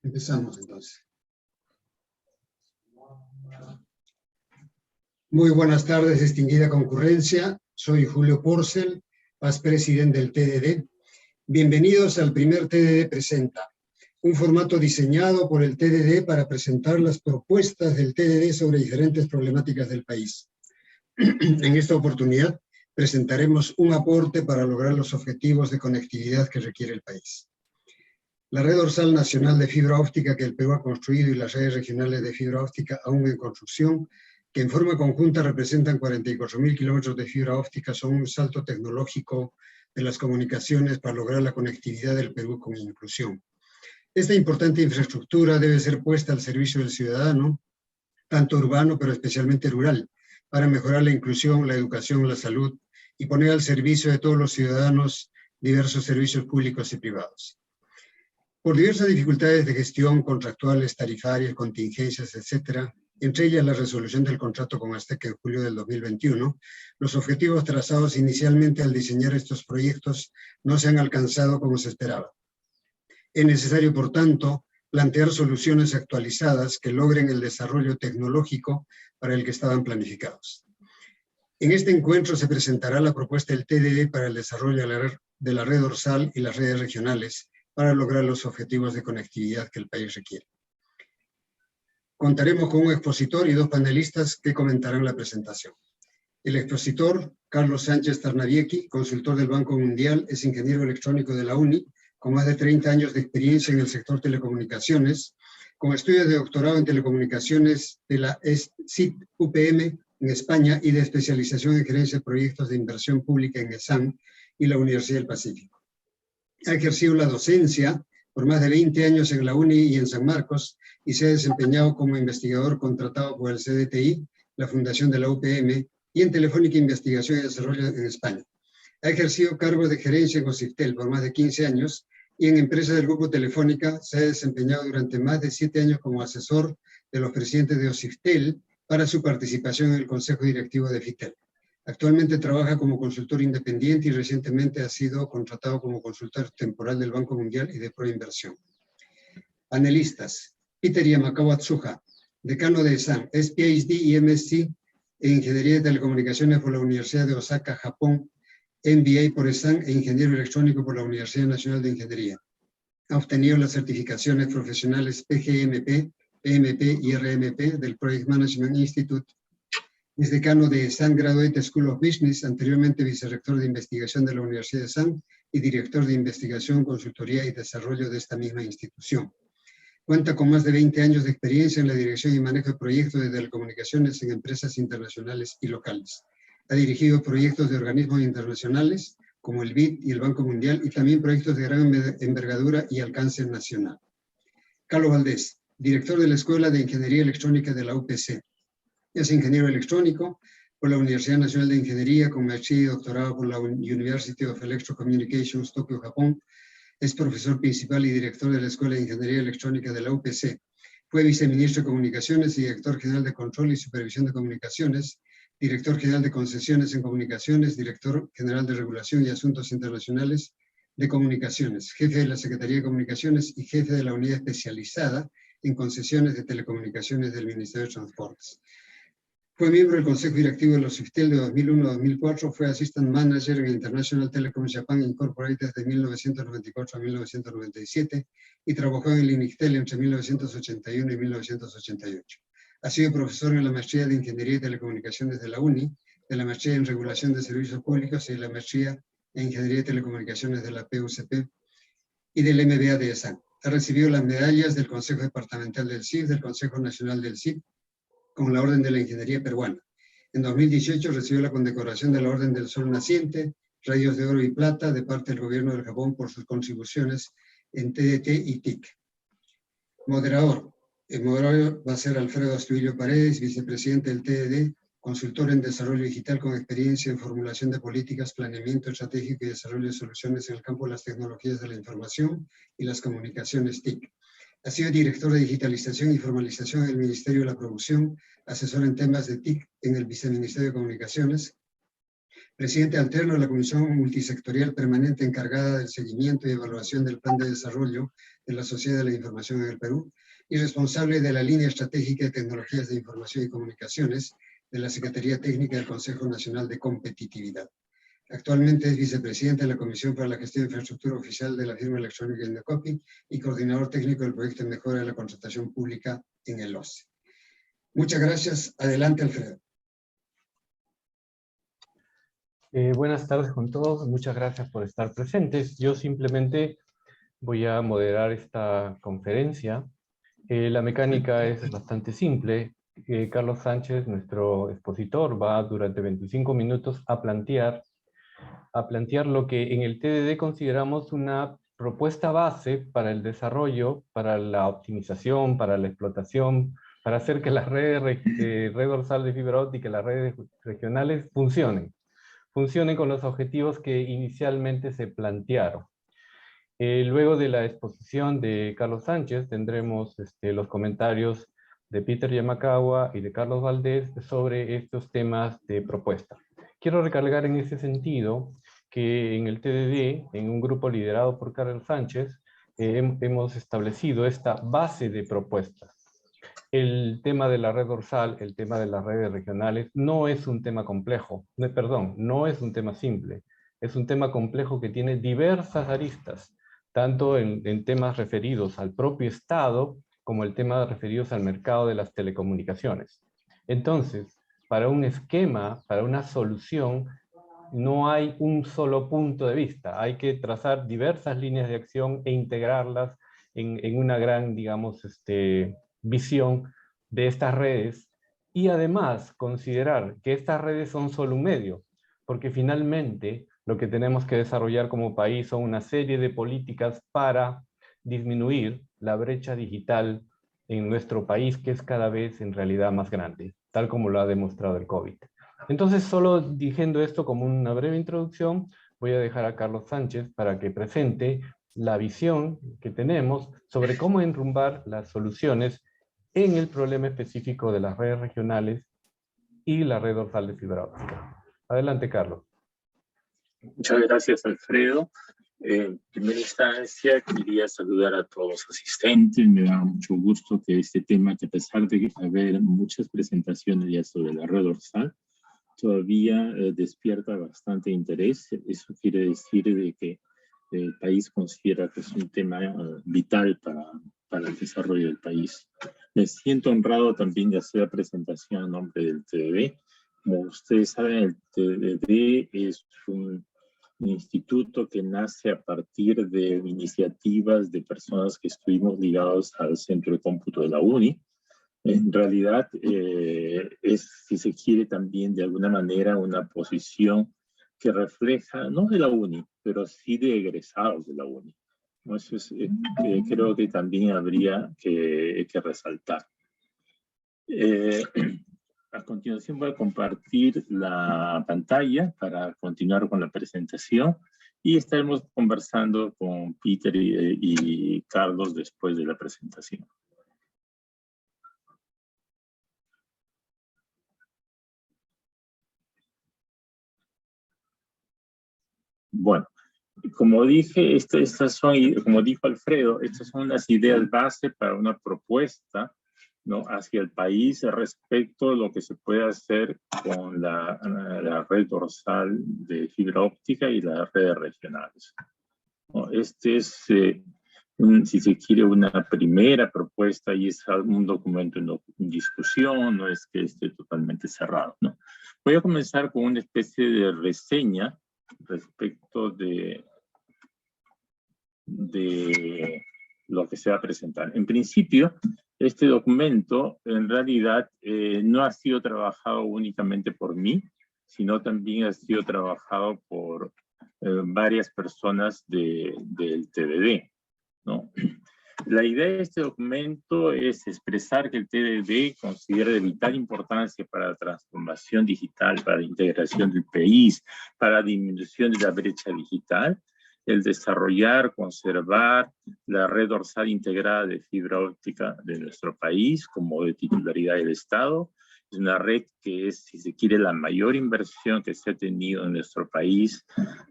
Empezamos entonces. Muy buenas tardes, distinguida concurrencia. Soy Julio Porcel, presidente del TDD. Bienvenidos al primer TDD Presenta, un formato diseñado por el TDD para presentar las propuestas del TDD sobre diferentes problemáticas del país. En esta oportunidad presentaremos un aporte para lograr los objetivos de conectividad que requiere el país. La red dorsal nacional de fibra óptica que el Perú ha construido y las redes regionales de fibra óptica aún en construcción, que en forma conjunta representan 44.000 kilómetros de fibra óptica, son un salto tecnológico de las comunicaciones para lograr la conectividad del Perú con inclusión. Esta importante infraestructura debe ser puesta al servicio del ciudadano, tanto urbano pero especialmente rural, para mejorar la inclusión, la educación, la salud y poner al servicio de todos los ciudadanos diversos servicios públicos y privados. Por diversas dificultades de gestión, contractuales, tarifarias, contingencias, etc., entre ellas la resolución del contrato con Azteca en julio del 2021, los objetivos trazados inicialmente al diseñar estos proyectos no se han alcanzado como se esperaba. Es necesario, por tanto, plantear soluciones actualizadas que logren el desarrollo tecnológico para el que estaban planificados. En este encuentro se presentará la propuesta del TDD para el desarrollo de la red dorsal y las redes regionales, para lograr los objetivos de conectividad que el país requiere. Contaremos con un expositor y dos panelistas que comentarán la presentación. El expositor, Carlos Sánchez Tarnaviecki, consultor del Banco Mundial, es ingeniero electrónico de la UNI, con más de 30 años de experiencia en el sector telecomunicaciones, con estudios de doctorado en telecomunicaciones de la SIT UPM en España y de especialización en gerencia de proyectos de inversión pública en ESAM y la Universidad del Pacífico. Ha ejercido la docencia por más de 20 años en la UNI y en San Marcos y se ha desempeñado como investigador contratado por el CDTI, la Fundación de la UPM y en Telefónica Investigación y Desarrollo en España. Ha ejercido cargos de gerencia en OCIFTEL por más de 15 años y en empresas del Grupo Telefónica se ha desempeñado durante más de 7 años como asesor de los presidentes de OCIFTEL para su participación en el Consejo Directivo de FITEL. Actualmente trabaja como consultor independiente y recientemente ha sido contratado como consultor temporal del Banco Mundial y de Proinversión. Panelistas: Peter Yamakawa Tsuja, decano de ESAM, es PhD y MSc en Ingeniería de Telecomunicaciones por la Universidad de Osaka, Japón, MBA por ESAM e Ingeniero Electrónico por la Universidad Nacional de Ingeniería. Ha obtenido las certificaciones profesionales PGMP, PMP y RMP del Project Management Institute. Es decano de ESAM Graduate School of Business, anteriormente vicerrector de investigación de la Universidad de ESAM y director de investigación, consultoría y desarrollo de esta misma institución. Cuenta con más de 20 años de experiencia en la dirección y manejo de proyectos de telecomunicaciones en empresas internacionales y locales. Ha dirigido proyectos de organismos internacionales como el BID y el Banco Mundial y también proyectos de gran envergadura y alcance nacional. Carlos Valdés, director de la Escuela de Ingeniería Electrónica de la UPC. Es ingeniero electrónico por la Universidad Nacional de Ingeniería, con maestría y doctorado por la University of Electrocommunications, Tokio, Japón. Es profesor principal y director de la Escuela de Ingeniería Electrónica de la UPC. Fue viceministro de Comunicaciones y director general de Control y Supervisión de Comunicaciones, director general de Concesiones en Comunicaciones, director general de Regulación y Asuntos Internacionales de Comunicaciones, jefe de la Secretaría de Comunicaciones y jefe de la Unidad Especializada en Concesiones de Telecomunicaciones del Ministerio de Transportes. Fue miembro del Consejo Directivo de los OCIFTEL de 2001 a 2004, fue Assistant Manager en International Telecom Japan Incorporated de 1994 a 1997 y trabajó en el INICTEL entre 1981 y 1988. Ha sido profesor en la Maestría de Ingeniería y Telecomunicaciones de la UNI, de la Maestría en Regulación de Servicios Públicos y de la Maestría en Ingeniería y Telecomunicaciones de la PUCP y del MBA de ESAM. Ha recibido las medallas del Consejo Departamental del CIF, del Consejo Nacional del CIF, con la Orden de la Ingeniería Peruana. En 2018 recibió la condecoración de la Orden del Sol Naciente, Rayos de Oro y Plata, de parte del Gobierno del Japón por sus contribuciones en TDT y TIC. Moderador. El moderador va a ser Alfredo Astudillo Paredes, vicepresidente del TDD, consultor en desarrollo digital con experiencia en formulación de políticas, planeamiento estratégico y desarrollo de soluciones en el campo de las tecnologías de la información y las comunicaciones TIC. Ha sido director de digitalización y formalización en el Ministerio de la Producción, asesor en temas de TIC en el Viceministerio de Comunicaciones, presidente alterno de la Comisión Multisectorial Permanente encargada del seguimiento y evaluación del Plan de Desarrollo de la Sociedad de la Información en el Perú, y responsable de la Línea Estratégica de Tecnologías de Información y Comunicaciones de la Secretaría Técnica del Consejo Nacional de Competitividad. Actualmente es vicepresidente de la Comisión para la Gestión de Infraestructura Oficial de la firma electrónica Indecopy y coordinador técnico del proyecto de mejora de la contratación pública en el OCE. Muchas gracias. Adelante, Alfredo. Buenas tardes con todos. Muchas gracias por estar presentes. Yo simplemente voy a moderar esta conferencia. La mecánica es bastante simple. Carlos Sánchez, nuestro expositor, va durante 25 minutos a plantear lo que en el TDD consideramos una propuesta base para el desarrollo, para la optimización, para la explotación, para hacer que las redes red dorsal de fibra óptica y las redes regionales funcionen con los objetivos que inicialmente se plantearon. Luego de la exposición de Carlos Sánchez tendremos los comentarios de Peter Yamakawa y de Carlos Valdés sobre estos temas de propuesta. Quiero recargar en ese sentido que en el TDD, en un grupo liderado por Carlos Sánchez, hemos establecido esta base de propuestas. El tema de la red dorsal, el tema de las redes regionales, no es un tema complejo, no es un tema simple. Es un tema complejo que tiene diversas aristas, tanto en temas referidos al propio Estado, como el tema referidos al mercado de las telecomunicaciones. Entonces, para un esquema, para una solución, no hay un solo punto de vista. Hay que trazar diversas líneas de acción e integrarlas en una gran, digamos, visión de estas redes, y además considerar que estas redes son solo un medio, porque finalmente lo que tenemos que desarrollar como país son una serie de políticas para disminuir la brecha digital en nuestro país, que es cada vez en realidad más grande, tal como lo ha demostrado el COVID. Entonces, solo diciendo esto como una breve introducción, voy a dejar a Carlos Sánchez para que presente la visión que tenemos sobre cómo enrumbar las soluciones en el problema específico de las redes regionales y la red dorsal de fibra óptica. Adelante, Carlos. Muchas gracias, Alfredo. En primera instancia, quería saludar a todos los asistentes. Me da mucho gusto que este tema, que a pesar de haber muchas presentaciones ya sobre la red dorsal, todavía despierta bastante interés. Eso quiere decir de que el país considera que es un tema vital para el desarrollo del país. Me siento honrado también de hacer la presentación en nombre del TDD. Como ustedes saben, el TDD es un instituto que nace a partir de iniciativas de personas que estuvimos ligados al Centro de Cómputo de la UNI. En realidad es, si se quiere, también de alguna manera una posición que refleja, no de la UNI, pero sí de egresados de la UNI. Eso es, creo que también habría que resaltar. A continuación voy a compartir la pantalla para continuar con la presentación y estaremos conversando con Peter y Carlos después de la presentación. Bueno, como dije, estas son, como dijo Alfredo, estas son las ideas base para una propuesta, ¿no?, hacia el país respecto a lo que se puede hacer con la red dorsal de fibra óptica y las redes regionales. ¿No? Este es, si se quiere, una primera propuesta y es un documento en discusión, no es que esté totalmente cerrado, ¿no? Voy a comenzar con una especie de reseña respecto de lo que se va a presentar. En principio, este documento en realidad no ha sido trabajado únicamente por mí, sino también ha sido trabajado por varias personas del TDD, ¿no? La idea de este documento es expresar que el TDD considera de vital importancia para la transformación digital, para la integración del país, para la disminución de la brecha digital, el desarrollar, conservar la red dorsal integrada de fibra óptica de nuestro país como de titularidad del Estado Es una red que es, si se quiere, la mayor inversión que se ha tenido en nuestro país,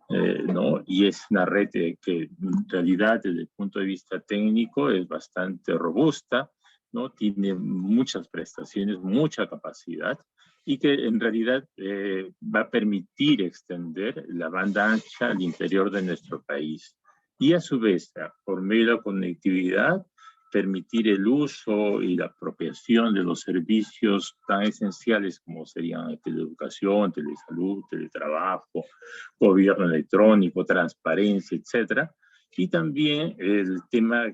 ¿no? Y es una red que en realidad, desde el punto de vista técnico, es bastante robusta, ¿no? Tiene muchas prestaciones, mucha capacidad, y que en realidad va a permitir extender la banda ancha al interior de nuestro país. Y a su vez, por medio de la conectividad, permitir el uso y la apropiación de los servicios tan esenciales como serían teleeducación, telesalud, teletrabajo, gobierno electrónico, transparencia, etcétera. Y también el tema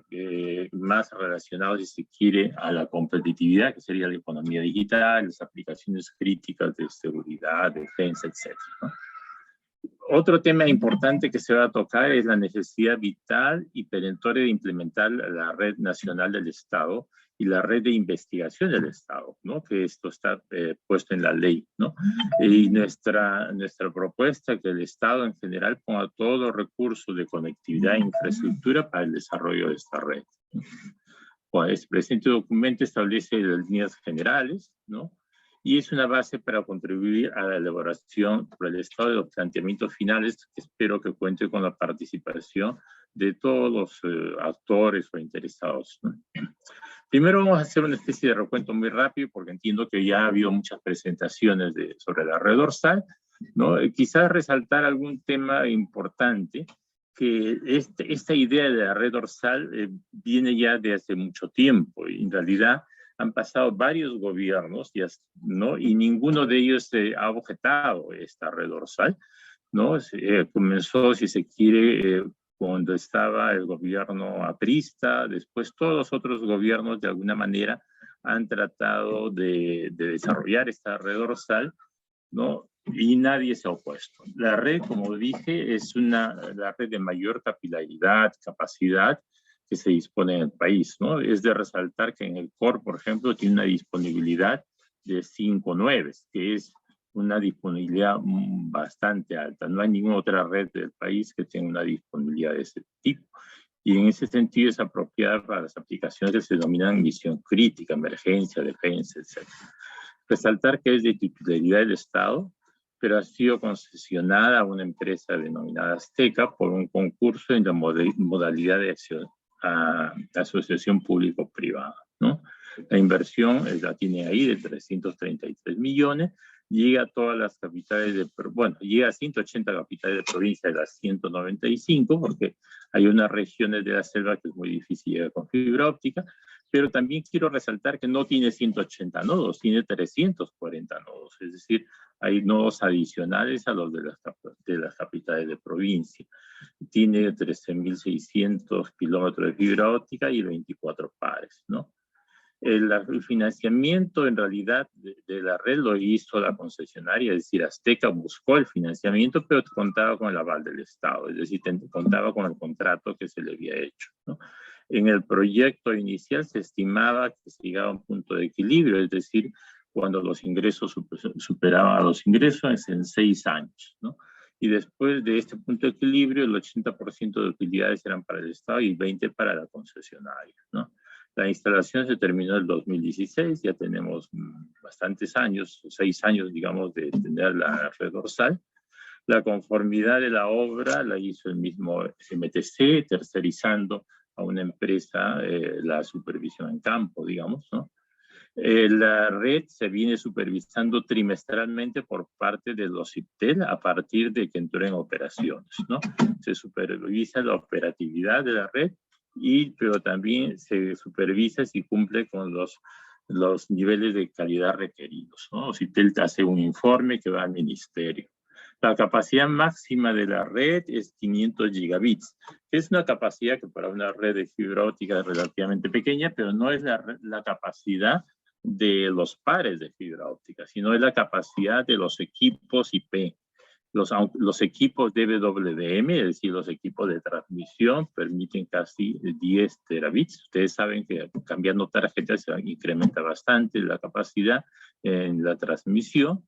más relacionado, si se quiere, a la competitividad, que sería la economía digital, las aplicaciones críticas de seguridad, defensa, etcétera, ¿no? Otro tema importante que se va a tocar es la necesidad vital y perentoria de implementar la red nacional del Estado y la red de investigación del Estado, ¿no? Que esto está puesto en la ley, ¿no? Y nuestra propuesta es que el Estado en general ponga todos los recursos de conectividad e infraestructura para el desarrollo de esta red. Bueno, este presente documento establece las líneas generales, ¿no? Y es una base para contribuir a la elaboración por el Estado de los planteamientos finales, que espero que cuente con la participación de todos los actores o interesados, ¿no? Primero vamos a hacer una especie de recuento muy rápido, porque entiendo que ya ha habido muchas presentaciones sobre la red dorsal, ¿no? Quizás resaltar algún tema importante, que esta idea de la red dorsal viene ya de hace mucho tiempo, y en realidad han pasado varios gobiernos, ¿no? Y ninguno de ellos ha objetado esta red dorsal, ¿no? Comenzó, si se quiere, cuando estaba el gobierno aprista, después todos los otros gobiernos de alguna manera han tratado de desarrollar esta red dorsal, ¿no? Y nadie se ha opuesto. La red, como dije, es la red de mayor capilaridad, capacidad que se dispone en el país, ¿no? Es de resaltar que en el COR, por ejemplo, tiene una disponibilidad de 5 noves, que es una disponibilidad bastante alta. No hay ninguna otra red del país que tenga una disponibilidad de ese tipo. Y en ese sentido es apropiada para las aplicaciones que se denominan misión crítica, emergencia, defensa, etc. Resaltar que es de titularidad del Estado, pero ha sido concesionada a una empresa denominada Azteca por un concurso en la modalidad de asociación público-privada, ¿no? La inversión la tiene ahí de 333 millones, llega a todas las capitales llega a 180 capitales de provincia de las 195, porque hay unas regiones de la selva que es muy difícil llegar con fibra óptica, pero también quiero resaltar que no tiene 180 nodos, tiene 340 nodos, es decir, hay nodos adicionales a los de las capitales de provincia. Tiene 13.600 kilómetros de fibra óptica y 24 pares, ¿no? El financiamiento en realidad de la red lo hizo la concesionaria, es decir, Azteca buscó el financiamiento, pero contaba con el aval del Estado, es decir, contaba con el contrato que se le había hecho, ¿no? En el proyecto inicial se estimaba que se llegaba a un punto de equilibrio, es decir, cuando los ingresos superaban a los ingresos en 6 años, ¿no? Y después de este punto de equilibrio, el 80% de utilidades eran para el Estado y 20% para la concesionaria, ¿no? La instalación se terminó en el 2016, ya tenemos bastantes años, 6 años, digamos, de tener la red dorsal. La conformidad de la obra la hizo el mismo MTC, tercerizando a una empresa la supervisión en campo, digamos, ¿no? La red se viene supervisando trimestralmente por parte de los IPTEL a partir de que entró en operaciones, ¿no? Se supervisa la operatividad de la red, pero también se supervisa si cumple con los niveles de calidad requeridos, ¿no? IPTEL hace un informe que va al ministerio. La capacidad máxima de la red es 500 gigabits, que es una capacidad que para una red de fibra óptica es relativamente pequeña, pero no es la capacidad de los pares de fibra óptica, sino es la capacidad de los equipos IP. Los equipos DWDM, es decir, los equipos de transmisión, permiten casi 10 terabits. Ustedes saben que cambiando tarjetas se incrementa bastante la capacidad en la transmisión.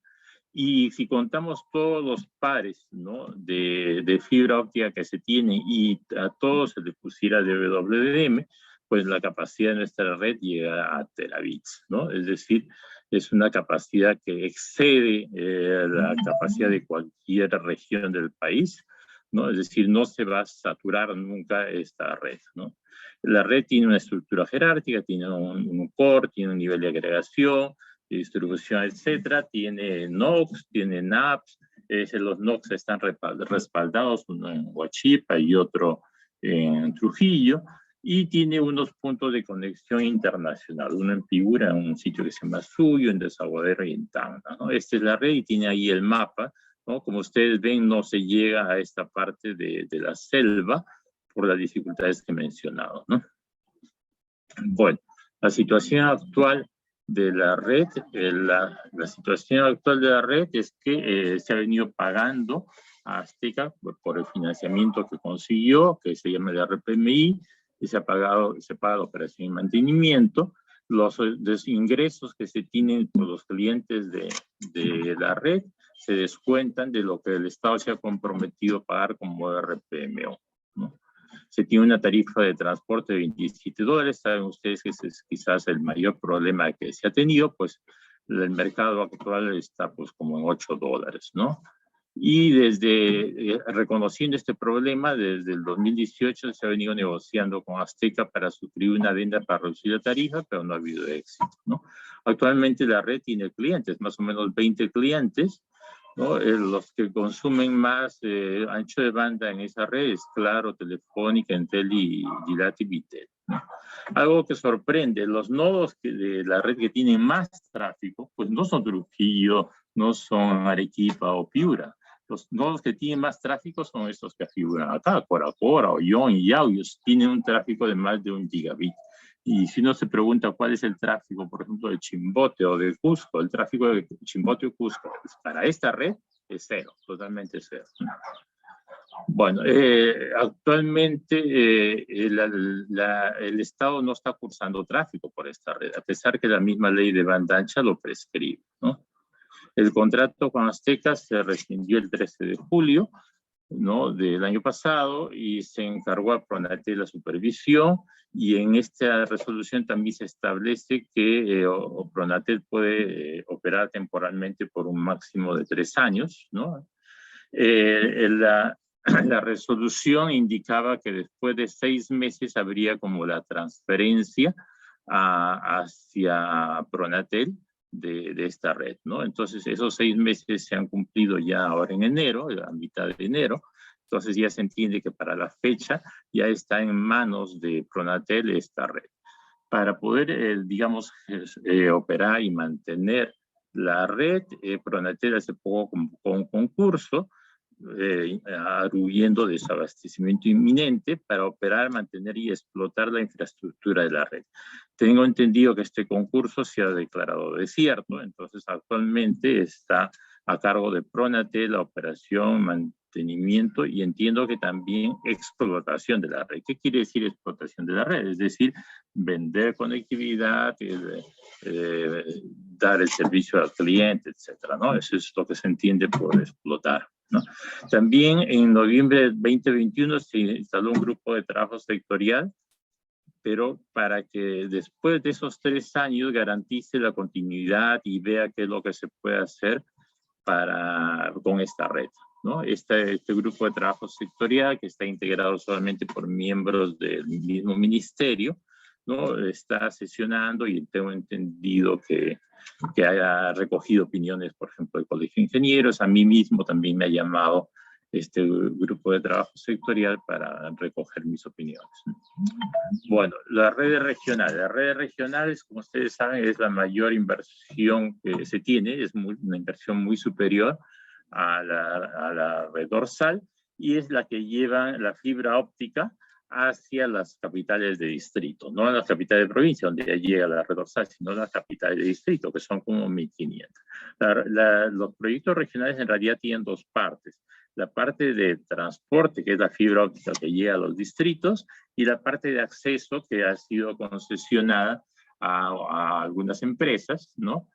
Y si contamos todos los pares, ¿no?, de fibra óptica que se tiene y a todos se le pusiera DWDM, pues la capacidad de nuestra red llega a terabits, ¿no? Es decir, es una capacidad que excede la capacidad de cualquier región del país, ¿no? Es decir, no se va a saturar nunca esta red, ¿no? La red tiene una estructura jerárquica, tiene un core, tiene un nivel de agregación, de distribución, etcétera, tiene NOCs, tiene NAPs, los NOCs están respaldados, uno en Huachipa y otro en Trujillo, y tiene unos puntos de conexión internacional, uno en Piura, en un sitio que se llama Suyo, en Desaguadero y en Tacna, ¿no? Esta es la red y tiene ahí el mapa, ¿no? Como ustedes ven, no se llega a esta parte de la selva por las dificultades que he mencionado, ¿no? Bueno, la situación actual de la red, la situación actual de la red es que se ha venido pagando a Azteca por el financiamiento que consiguió, que se llama el RPMI, y se paga la operación y mantenimiento. Los ingresos que se tienen por los clientes de la red se descuentan de lo que el Estado se ha comprometido a pagar como RPMO, ¿no? Se tiene una tarifa de transporte de $27. Saben ustedes que ese es quizás el mayor problema que se ha tenido, pues el mercado actual está pues como en $8, ¿no? Y reconociendo este problema, desde el 2018 se ha venido negociando con Azteca para sufrir una adenda para reducir la tarifa, pero no ha habido éxito, ¿no? Actualmente la red tiene clientes, más o menos 20 clientes, ¿no? Los que consumen más ancho de banda en esa red es Claro, Telefónica, Entel y Gilat y Vitel, ¿no? Algo que sorprende, los nodos de la red que tienen más tráfico, pues no son Trujillo, no son Arequipa o Piura. Los nodos que tienen más tráfico son estos que figuran acá, Coracora, Ollón y Yauyos, tienen un tráfico de más de 1 gigabit. Y si uno se pregunta cuál es el tráfico, por ejemplo, de Chimbote o de Cusco, el tráfico de Chimbote o Cusco, pues para esta red es cero, totalmente cero. Bueno, actualmente el Estado no está cursando tráfico por esta red, a pesar que la misma ley de banda ancha lo prescribe, ¿no? El contrato con Azteca se rescindió el 13 de julio, ¿no?, del año pasado, y se encargó a Pronatel la supervisión, y en esta resolución también se establece que Pronatel puede operar temporalmente por un máximo de 3 años, ¿no? La resolución indicaba que después de 6 meses habría como la transferencia hacia Pronatel de esta red, ¿no? Entonces, esos 6 meses se han cumplido ya ahora en enero, a mitad de enero. Entonces, ya se entiende que para la fecha ya está en manos de Pronatel esta red. Para poder, digamos, operar y mantener la red, Pronatel hace poco convocó un concurso arguyendo desabastecimiento inminente para operar, mantener y explotar la infraestructura de la red. Tengo entendido que este concurso se ha declarado desierto, entonces actualmente está a cargo de Pronatel la operación, mantenimiento y entiendo que también explotación de la red. ¿Qué quiere decir explotación de la red? Es decir, vender conectividad, dar el servicio al cliente, etcétera, ¿no? Eso es lo que se entiende por explotar, ¿no? También en noviembre de 2021 se instaló un grupo de trabajo sectorial, pero para que después de esos 3 años garantice la continuidad y vea qué es lo que se puede hacer con esta red, ¿no? Este grupo de trabajo sectorial, que está integrado solamente por miembros del mismo ministerio, ¿no?, está sesionando y tengo entendido que haya recogido opiniones, por ejemplo, del Colegio de Ingenieros. A mí mismo también me ha llamado este grupo de trabajo sectorial para recoger mis opiniones. Bueno, las redes regionales, como ustedes saben, es la mayor inversión que se tiene, es una inversión muy superior a la red dorsal, y es la que lleva la fibra óptica hacia las capitales de distrito, no a las capitales de provincia, donde ya llega la red dorsal, sino a las capitales de distrito, que son como 1.500. Los proyectos regionales en realidad tienen 2 partes. La parte de transporte, que es la fibra óptica que llega a los distritos, y la parte de acceso, que ha sido concesionada a algunas empresas, ¿no?,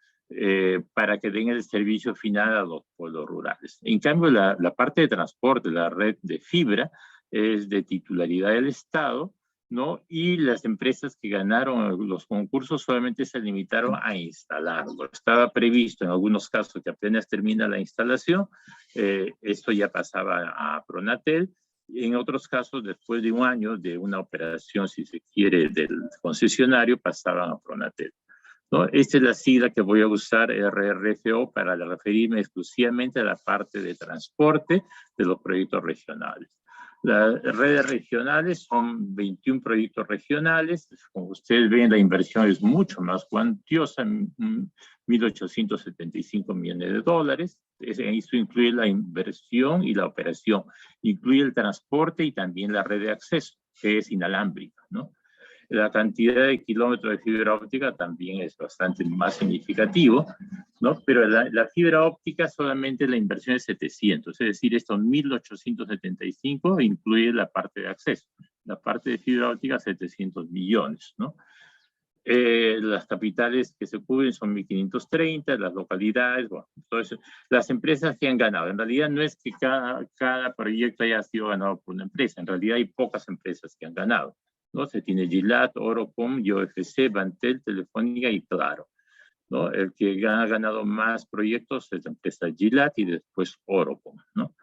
para que den el servicio final a los pueblos rurales. En cambio, la parte de transporte, la red de fibra, es de titularidad del Estado, ¿no? Y las empresas que ganaron los concursos solamente se limitaron a instalarlo. Estaba previsto en algunos casos que apenas termina la instalación, esto ya pasaba a Pronatel. En otros casos, después de un año de una operación, si se quiere, del concesionario, pasaban a Pronatel, ¿no? Esta es la sigla que voy a usar, RRFO, para referirme exclusivamente a la parte de transporte de los proyectos regionales. Las redes regionales son 21 proyectos regionales. Como ustedes ven, la inversión es mucho más cuantiosa, 1.875 millones de dólares. Esto incluye la inversión y la operación. Incluye el transporte y también la red de acceso, que es inalámbrica, ¿no? La cantidad de kilómetros de fibra óptica también es bastante más significativo, ¿no? Pero la fibra óptica solamente la inversión es 700, es decir, estos 1.875 incluye la parte de acceso. La parte de fibra óptica, 700 millones, ¿no? Las capitales que se cubren son 1.530, las localidades, bueno, todo eso. Las empresas que han ganado, en realidad no es que cada proyecto haya sido ganado por una empresa, en realidad hay pocas empresas que han ganado, ¿no? Se tiene Gilat, Orocom, YOFC, Bantel, Telefónica y Claro, ¿no? El que ha ganado más proyectos es la empresa Gilat y después Orocom, ¿no?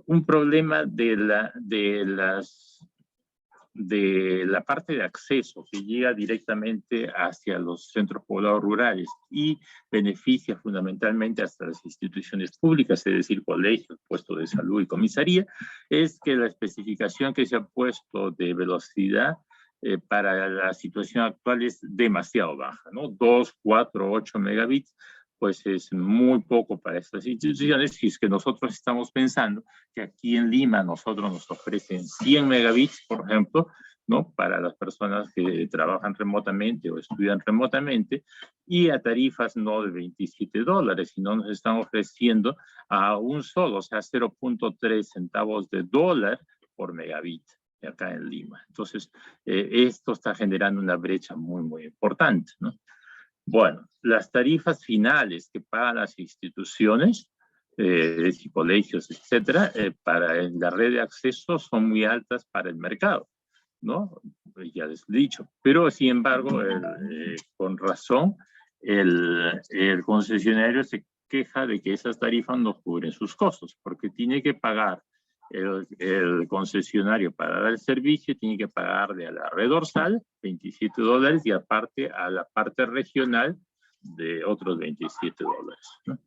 Un problema de la parte de acceso que llega directamente hacia los centros poblados rurales y beneficia fundamentalmente hasta las instituciones públicas, es decir, colegios, puestos de salud y comisaría, es que la especificación que se ha puesto de velocidad para la situación actual es demasiado baja, ¿no? 2, 4, 8 megabits, pues es muy poco para estas instituciones. Si es que nosotros estamos pensando que aquí en Lima nosotros nos ofrecen 100 megabits, por ejemplo, ¿no? Para las personas que trabajan remotamente o estudian remotamente, y a tarifas no de $27, sino nos están ofreciendo a un solo, o sea, 0.3 centavos de dólar por megabit acá en Lima. Entonces, esto está generando una brecha muy, muy importante, ¿no? Bueno, las tarifas finales que pagan las instituciones, colegios, etcétera, para la red de acceso son muy altas para el mercado, ¿no? Ya les he dicho. Pero, sin embargo, con razón, el concesionario se queja de que esas tarifas no cubren sus costos, porque tiene que pagar el concesionario para dar el servicio, tiene que pagarle a la red dorsal $27 y aparte a la parte regional de otros $27, ¿no?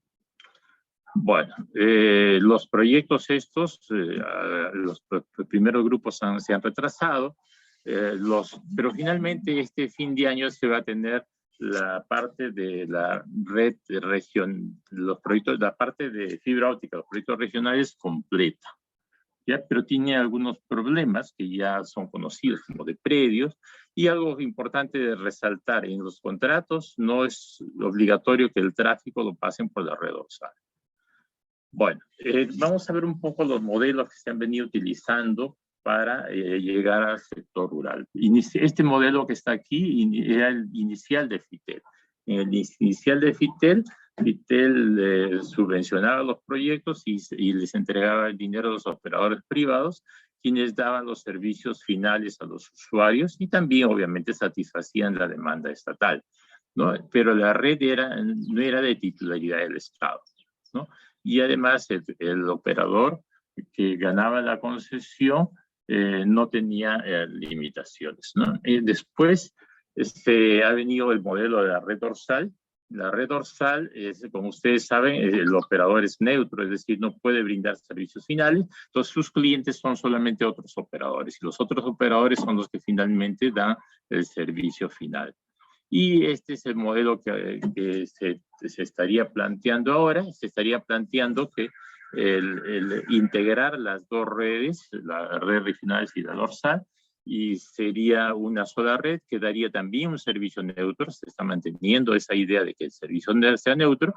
Bueno, los proyectos estos, los primeros grupos se han retrasado, pero finalmente este fin de año se va a tener la parte de la red de región, los proyectos, la parte de fibra óptica, los proyectos regionales completa. ¿Ya? Pero tiene algunos problemas que ya son conocidos, como de predios, y algo importante de resaltar, en los contratos no es obligatorio que el tráfico lo pasen por la red dorsal. Bueno, vamos a ver un poco los modelos que se han venido utilizando para llegar al sector rural. Este modelo que está aquí era el inicial de FITEL. En el inicial de FITEL subvencionaba los proyectos y les entregaba el dinero a los operadores privados, quienes daban los servicios finales a los usuarios y también obviamente satisfacían la demanda estatal, ¿no? Pero la red no era de titularidad del Estado, ¿no? Y además el operador que ganaba la concesión no tenía limitaciones, ¿no? Después ha venido el modelo de la red dorsal. La red dorsal, como ustedes saben, el operador es neutro, es decir, no puede brindar servicios finales, entonces sus clientes son solamente otros operadores, y los otros operadores son los que finalmente dan el servicio final. Y este es el modelo que se estaría planteando ahora. Se estaría planteando que el integrar las dos redes, la red regional y la dorsal, y sería una sola red que daría también un servicio neutro. Se está manteniendo esa idea de que el servicio sea neutro.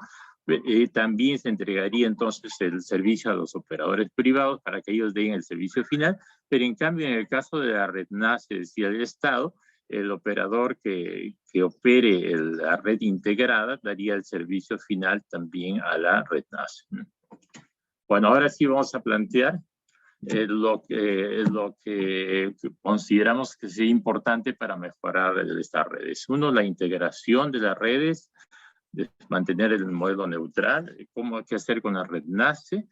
También se entregaría entonces el servicio a los operadores privados para que ellos den el servicio final, pero en cambio en el caso de la red NACE, decía del Estado, el operador que opere la red integrada daría el servicio final también a la red NACE. Bueno, ahora sí vamos a plantear lo que consideramos que es importante para mejorar estas redes. Uno, la integración de las redes, de mantener el modelo neutral, cómo hay que hacer con la red NACE,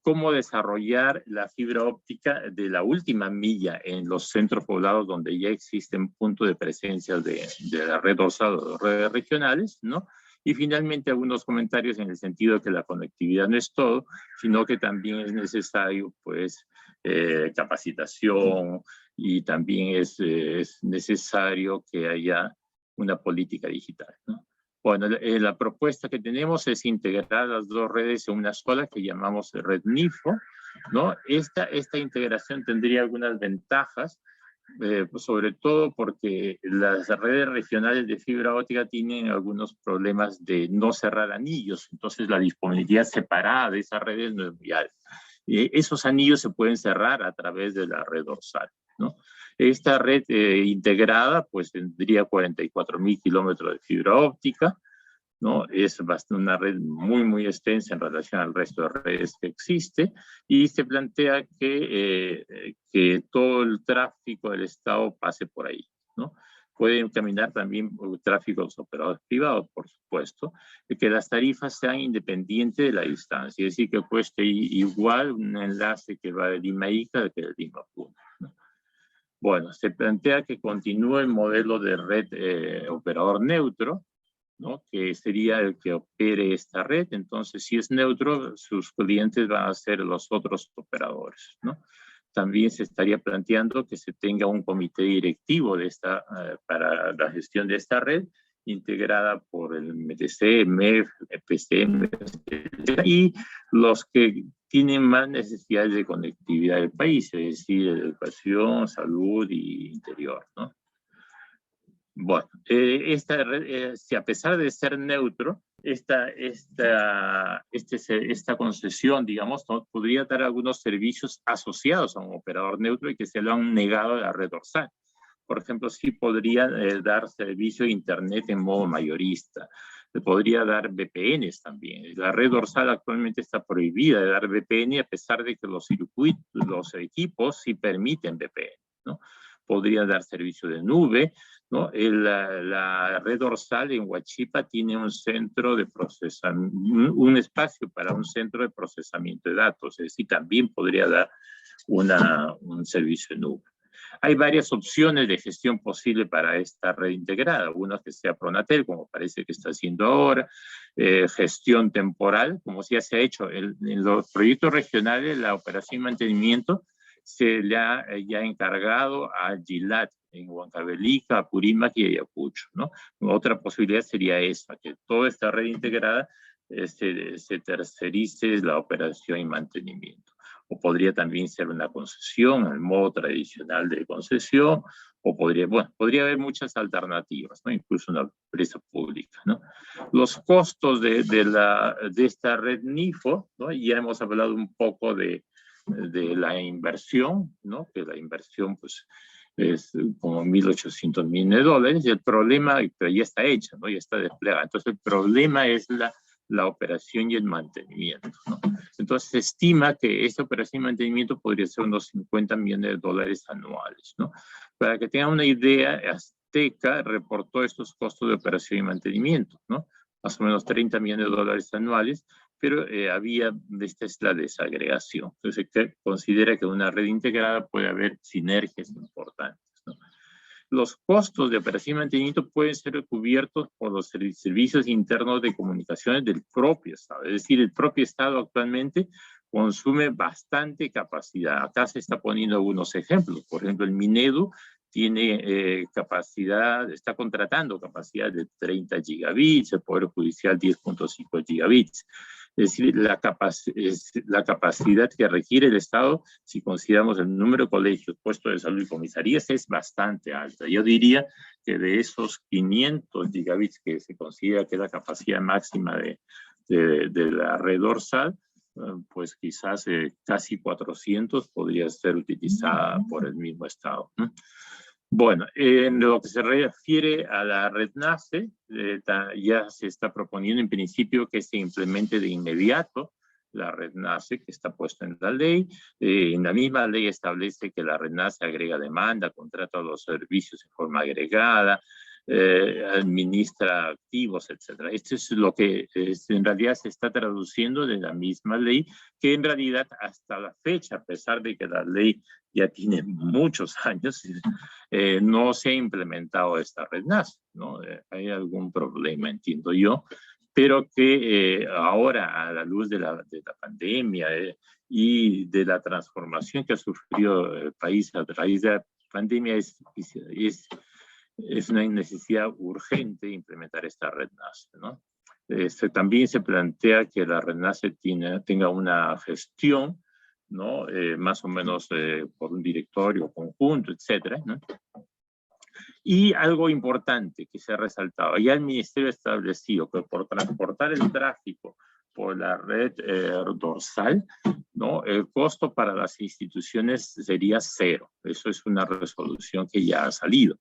cómo desarrollar la fibra óptica de la última milla en los centros poblados donde ya existen puntos de presencia de la red dorsal o redes regionales, ¿no? Y finalmente algunos comentarios en el sentido de que la conectividad no es todo, sino que también es necesario, pues, capacitación, y también es necesario que haya una política digital, ¿no? Bueno, la propuesta que tenemos es integrar las dos redes en una sola que llamamos red NIFO, ¿no? Esta integración tendría algunas ventajas, pues sobre todo porque las redes regionales de fibra óptica tienen algunos problemas de no cerrar anillos, entonces la disponibilidad separada de esas redes no es muy alta. Esos anillos se pueden cerrar a través de la red dorsal, ¿no? Esta red integrada pues tendría 44.000 kilómetros de fibra óptica, ¿no? Es una red muy, muy extensa en relación al resto de redes que existe, y se plantea que todo el tráfico del Estado pase por ahí, ¿no? Pueden caminar también tráficos operadores privados, por supuesto, y que las tarifas sean independientes de la distancia, es decir, que cueste igual un enlace que va de Lima a Ica que de Lima a Puno, ¿no? Bueno, se plantea que continúe el modelo de red operador neutro, ¿no? Que sería el que opere esta red. Entonces, si es neutro, sus clientes van a ser los otros operadores, ¿no? También se estaría planteando que se tenga un comité directivo para la gestión de esta red, integrada por el MTC, MEF, PCM, y los que tienen más necesidades de conectividad del país, es decir, educación, salud y interior, ¿no? Bueno, esta red, si a pesar de ser neutro, esta concesión, digamos, ¿no? Podría dar algunos servicios asociados a un operador neutro y que se lo han negado a la red dorsal. Por ejemplo, sí podría dar servicio de Internet en modo mayorista. Podría dar VPNs también. La red dorsal actualmente está prohibida de dar VPN, a pesar de que los circuitos, los equipos sí permiten VPN, ¿no? Podría dar servicio de nube, ¿no? La red dorsal en Huachipa tiene un centro de procesamiento, un espacio para un centro de procesamiento de datos, es decir, también podría dar un servicio de nube. Hay varias opciones de gestión posible para esta red integrada. Una que sea Pronatel, como parece que está haciendo ahora, gestión temporal, como ya se ha hecho en los proyectos regionales, la operación y mantenimiento se le ha ya encargado a GILAT en Huancavelica, Apurímac y Ayacucho, ¿no? Otra posibilidad sería esa, que toda esta red integrada se tercerice la operación y mantenimiento. O podría también ser una concesión, el modo tradicional de concesión, o podría haber muchas alternativas, ¿no? Incluso una empresa pública, ¿no? Los costos de esta red NIFO, ¿no? Ya hemos hablado un poco de la inversión, ¿no? Que la inversión, pues, es como $1.800 millones, y el problema, pero ya está hecha, ¿no? Ya está desplegada. Entonces, el problema es la operación y el mantenimiento, ¿no? Entonces, se estima que esta operación y mantenimiento podría ser unos $50 millones anuales, ¿no? Para que tengan una idea, Azteca reportó estos costos de operación y mantenimiento, ¿no? Más o menos $30 millones anuales, pero esta es la desagregación. Entonces, se considera que en una red integrada puede haber sinergias importantes, ¿no? Los costos de operación y mantenimiento pueden ser cubiertos por los servicios internos de comunicaciones del propio Estado. Es decir, el propio Estado actualmente consume bastante capacidad. Acá se está poniendo algunos ejemplos. Por ejemplo, el Minedu tiene está contratando capacidad de 30 gigabits, el Poder Judicial 10.5 gigabits. Es decir, la capacidad que requiere el Estado, si consideramos el número de colegios, puestos de salud y comisarías, es bastante alta. Yo diría que de esos 500 gigabits que se considera que es la capacidad máxima de la red dorsal, pues quizás casi 400 podría ser utilizada por el mismo Estado, ¿no? Bueno, en lo que se refiere a la red NACE, ya se está proponiendo en principio que se implemente de inmediato la red NACE, que está puesto en la ley. En la misma ley establece que la red NACE agrega demanda, contrata los servicios en forma agregada, administra activos, etc. Esto es lo que en realidad se está traduciendo de la misma ley, que en realidad hasta la fecha, a pesar de que la ley ya tiene muchos años, no se ha implementado esta red NACE, ¿no? Hay algún problema, entiendo yo, pero que ahora, a la luz de la pandemia y de la transformación que ha sufrido el país a raíz de la pandemia, es una necesidad urgente implementar esta red NACE, ¿no? También se plantea que la red NACE tenga una gestión, ¿no? Más o menos por un directorio conjunto, etcétera, ¿no? Y algo importante que se ha resaltado, ya el Ministerio ha establecido que por transportar el tráfico por la red dorsal, ¿no? El costo para las instituciones sería 0. Eso es una resolución que ya ha salido,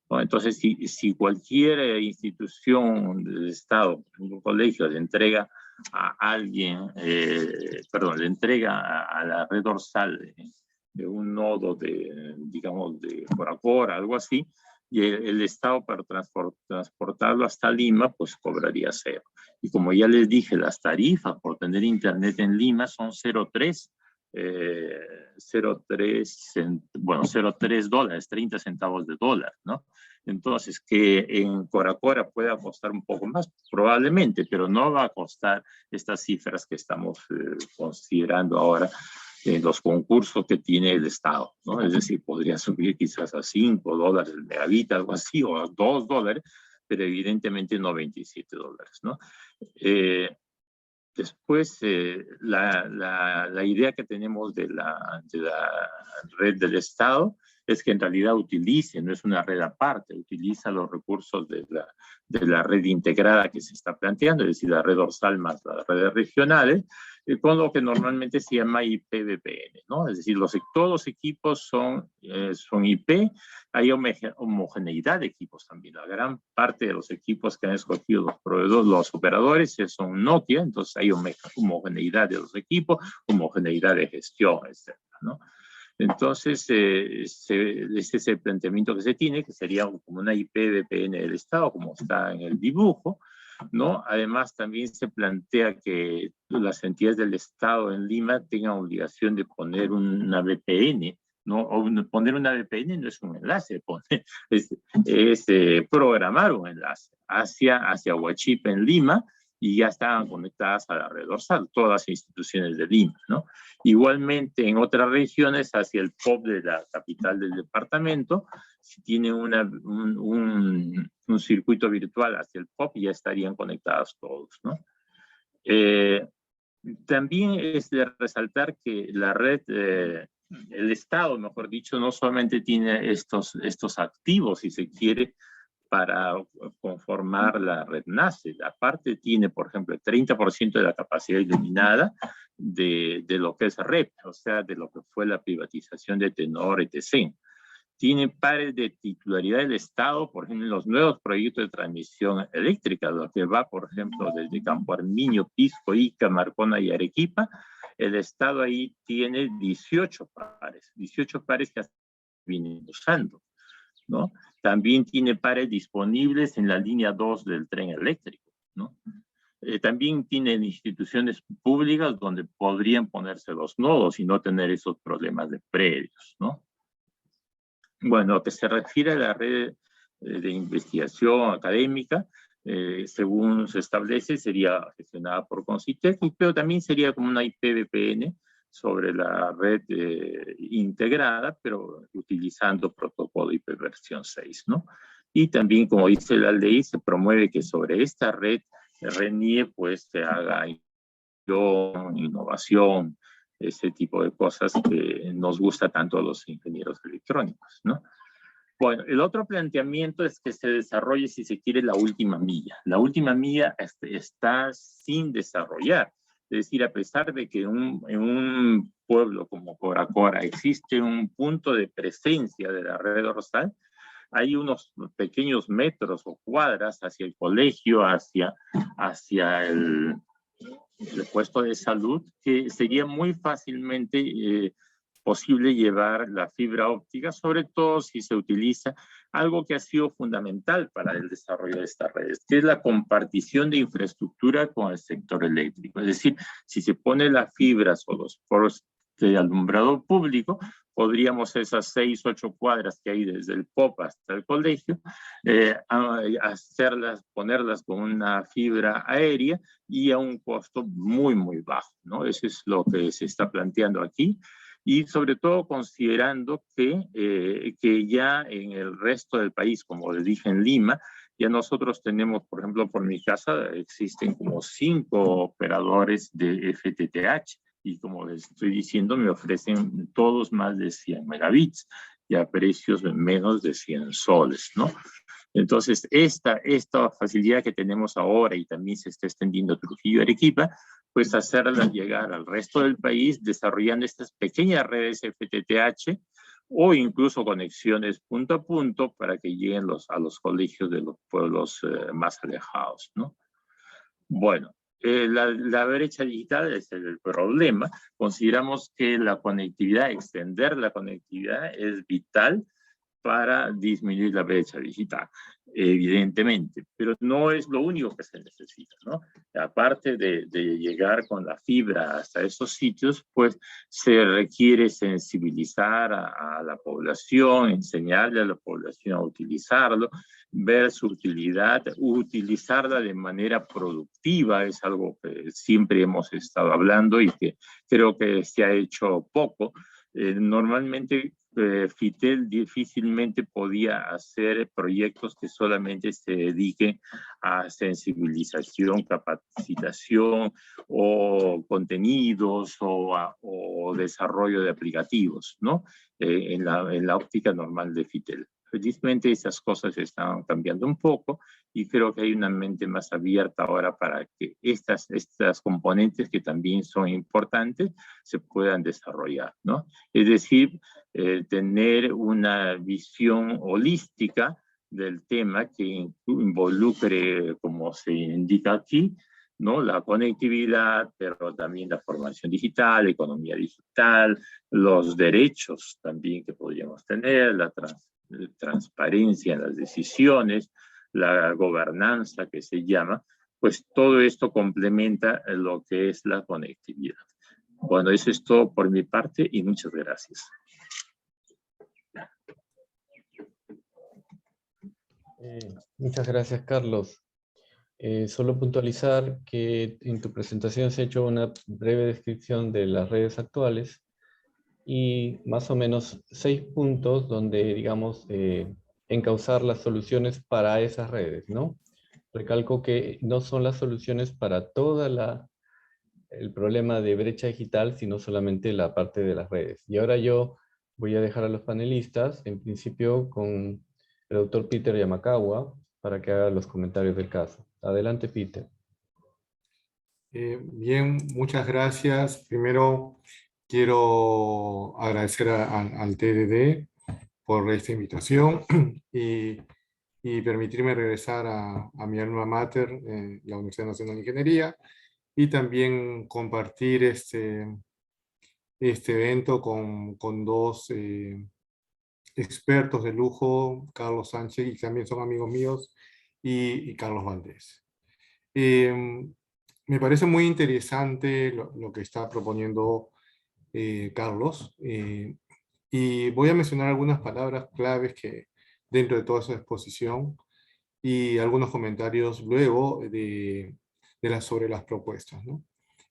¿no? Entonces, si cualquier institución del Estado, un colegio, le entrega a alguien, le entrega a la red dorsal de un nodo digamos, de Coracora, algo así, y el Estado para transportarlo hasta Lima, pues cobraría 0. Y como ya les dije, las tarifas por tener internet en Lima son 0.3 dólares, 30 centavos de dólar, ¿no? Entonces, que en Coracora pueda costar un poco más, probablemente, pero no va a costar estas cifras que estamos considerando ahora en los concursos que tiene el Estado, ¿no? Es decir, podría subir quizás a 5 dólares el megabit, algo así, o a 2 dólares, pero evidentemente no 27 dólares, ¿no? Después, la idea que tenemos de la red del Estado es que en realidad no es una red aparte, utiliza los recursos de la red integrada que se está planteando, es decir, la red dorsal más las redes regionales, con lo que normalmente se llama IP-VPN, ¿no? Es decir, todos los equipos son IP, hay homogeneidad de equipos también. La gran parte de los equipos que han escogido los proveedores, los operadores, son Nokia, entonces hay homogeneidad de los equipos, homogeneidad de gestión, etc., ¿no? Entonces, este es el planteamiento que se tiene, que sería como una IP-VPN del Estado, como está en el dibujo, ¿no? Además, también se plantea que las entidades del Estado en Lima tengan obligación de poner una VPN, ¿no? O poner una VPN no es un enlace, es programar un enlace hacia Huachipa en Lima, y ya estaban conectadas a la red dorsal, todas las instituciones de Lima, ¿no? Igualmente, en otras regiones, hacia el POP de la capital del departamento, si tienen un circuito virtual hacia el POP, ya estarían conectados todos, ¿no? También es de resaltar que la red, el Estado, mejor dicho, no solamente tiene estos activos, si se quiere, para conformar la red NACE. Aparte tiene, por ejemplo, el 30% de la capacidad iluminada de lo que es REP, o sea, de lo que fue la privatización de Telenor, etc. Tiene pares de titularidad del Estado, por ejemplo, en los nuevos proyectos de transmisión eléctrica, lo que va, por ejemplo, desde Campo Armiño, Pisco, Ica, Marcona y Arequipa. El Estado ahí tiene 18 pares que vienen usando, ¿no? También tiene pares disponibles en la línea 2 del tren eléctrico, ¿no? También tienen instituciones públicas donde podrían ponerse los nodos y no tener esos problemas de predios, ¿no? Bueno, lo que se refiere a la red de investigación académica, según se establece, sería gestionada por Concitec, pero también sería como una IP-VPN sobre la red integrada, pero utilizando protocolo IP versión 6, ¿no? Y también, como dice la ley, promueve que sobre esta red RENIE, pues, se haga innovación, ese tipo de cosas que nos gusta tanto a los ingenieros electrónicos, ¿no? Bueno, el otro planteamiento es que se desarrolle, si se quiere, la última milla. La última milla está sin desarrollar. Es decir, a pesar de que en un pueblo como Coracora existe un punto de presencia de la red dorsal, hay unos pequeños metros o cuadras hacia el colegio, hacia el puesto de salud, que sería muy fácilmente posible llevar la fibra óptica, sobre todo si se utiliza algo que ha sido fundamental para el desarrollo de estas redes, que es la compartición de infraestructura con el sector eléctrico. Es decir, si se pone las fibras o los poros de alumbrado público, podríamos esas 6, 8 cuadras que hay desde el POP hasta el colegio, ponerlas con una fibra aérea y a un costo muy, muy bajo, ¿no? Eso es lo que se está planteando aquí. Y sobre todo considerando que ya en el resto del país, como les dije en Lima, ya nosotros tenemos, por ejemplo, por mi casa, existen como 5 operadores de FTTH, y como les estoy diciendo, me ofrecen todos más de 100 megabits y a precios de menos de 100 soles, ¿no? Entonces, esta facilidad que tenemos ahora y también se está extendiendo a Trujillo y Arequipa, pues hacerla llegar al resto del país desarrollando estas pequeñas redes FTTH o incluso conexiones punto a punto para que lleguen a los colegios de los pueblos más alejados, ¿no? Bueno, la brecha digital es el problema. Consideramos que la conectividad, extender la conectividad es vital para disminuir la brecha digital, evidentemente, pero no es lo único que se necesita, ¿no? Aparte de llegar con la fibra hasta esos sitios, pues se requiere sensibilizar a la población, enseñarle a la población a utilizarlo, ver su utilidad, utilizarla de manera productiva, es algo que siempre hemos estado hablando y que creo que se ha hecho poco. Normalmente FITEL difícilmente podía hacer proyectos que solamente se dediquen a sensibilización, capacitación o contenidos o desarrollo de aplicativos, ¿no? En la óptica normal de FITEL. Felizmente esas cosas están cambiando un poco y creo que hay una mente más abierta ahora para que estas componentes que también son importantes se puedan desarrollar, ¿no? Es decir, tener una visión holística del tema que involucre, como se indica aquí, ¿no? La conectividad, pero también la formación digital, economía digital, los derechos también que podríamos tener, la transparencia en las decisiones, la gobernanza que se llama, pues todo esto complementa lo que es la conectividad. Bueno, eso es todo por mi parte y muchas gracias. Muchas gracias, Carlos. Solo puntualizar que en tu presentación se ha hecho una breve descripción de las redes actuales y más o menos 6 puntos donde, digamos, encauzar las soluciones para esas redes, ¿no? Recalco que no son las soluciones para todo el problema de brecha digital, sino solamente la parte de las redes. Y ahora yo voy a dejar a los panelistas, en principio con el doctor Peter Yamakawa, para que haga los comentarios del caso. Adelante, Peter. Bien, muchas gracias. Primero quiero agradecer al TDD por esta invitación y permitirme regresar a mi alma mater, la Universidad Nacional de Ingeniería, y también compartir este evento con dos expertos de lujo, Carlos Sánchez, y también son amigos míos, y Carlos Valdés. Me parece muy interesante lo que está proponiendo Carlos, y voy a mencionar algunas palabras claves que dentro de toda su exposición y algunos comentarios luego sobre las propuestas, ¿no?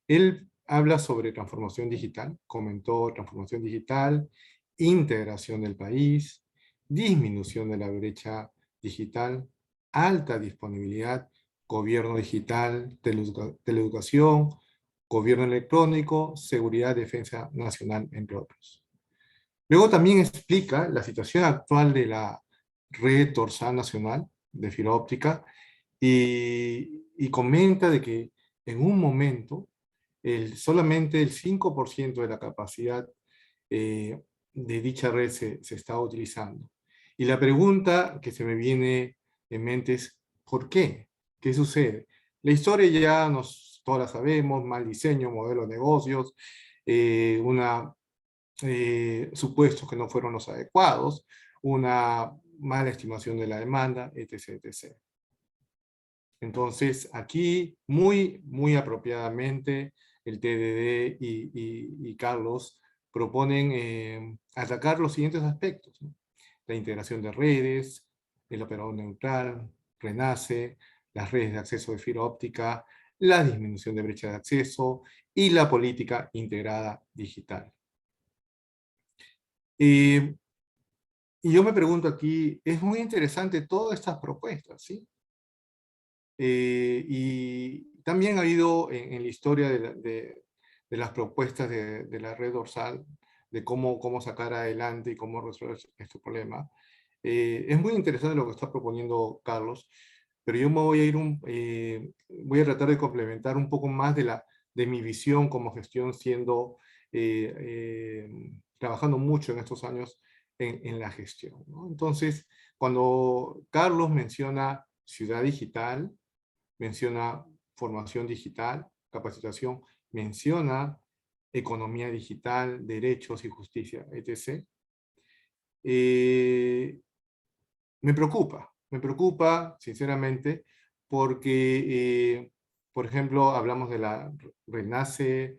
Él habla sobre transformación digital, comentó transformación digital, integración del país, disminución de la brecha digital, alta disponibilidad, gobierno digital, teleeducación, gobierno electrónico, seguridad, defensa nacional, entre otros. Luego también explica la situación actual de la red dorsal nacional de fibra óptica y comenta de que en un momento solamente el 5% de la capacidad de dicha red se está utilizando. Y la pregunta que se me viene en mente es, ¿por qué? ¿Qué sucede? La historia ya nos todas sabemos, mal diseño, modelo de negocios, supuestos que no fueron los adecuados, una mala estimación de la demanda, etc., etc. Entonces, aquí, muy apropiadamente, el TDD y Carlos proponen atacar los siguientes aspectos, ¿no? La integración de redes, el operador neutral, RENACE, las redes de acceso de fibra óptica, la disminución de brecha de acceso y la política integrada digital. Y yo me pregunto aquí, es muy interesante todas estas propuestas, ¿sí? Y también ha habido en la historia de las propuestas de la red dorsal, de cómo sacar adelante y cómo resolver este problema. Es muy interesante lo que está proponiendo Carlos, pero yo me voy a voy a tratar de complementar un poco más de mi visión como gestión, trabajando mucho en estos años en la gestión, ¿no? Entonces, cuando Carlos menciona ciudad digital, menciona formación digital, capacitación, menciona economía digital, derechos y justicia, etc. Me preocupa sinceramente, porque, por ejemplo, hablamos de la RENACE,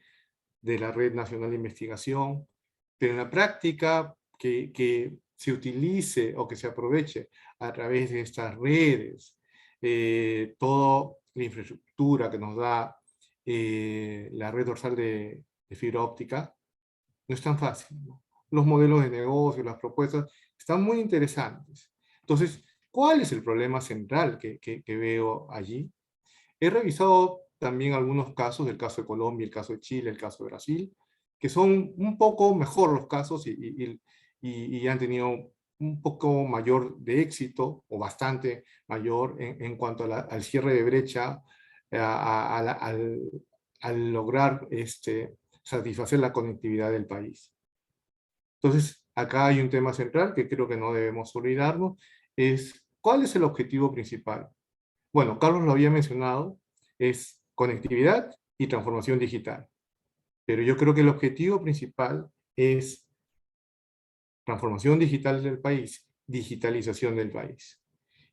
de la Red Nacional de Investigación, pero en la práctica que se utilice o que se aproveche a través de estas redes, toda la infraestructura que nos da la red dorsal de fibra óptica, no es tan fácil, ¿no? Los modelos de negocio, las propuestas, están muy interesantes. Entonces, ¿cuál es el problema central que veo allí? He revisado también algunos casos, el caso de Colombia, el caso de Chile, el caso de Brasil, que son un poco mejor los casos y han tenido un poco mayor de éxito, o bastante mayor, en cuanto al cierre de brecha, al lograr satisfacer la conectividad del país. Entonces, acá hay un tema central que creo que no debemos olvidarnos, es ¿cuál es el objetivo principal? Bueno, Carlos lo había mencionado, es conectividad y transformación digital. Pero yo creo que el objetivo principal es transformación digital del país, digitalización del país.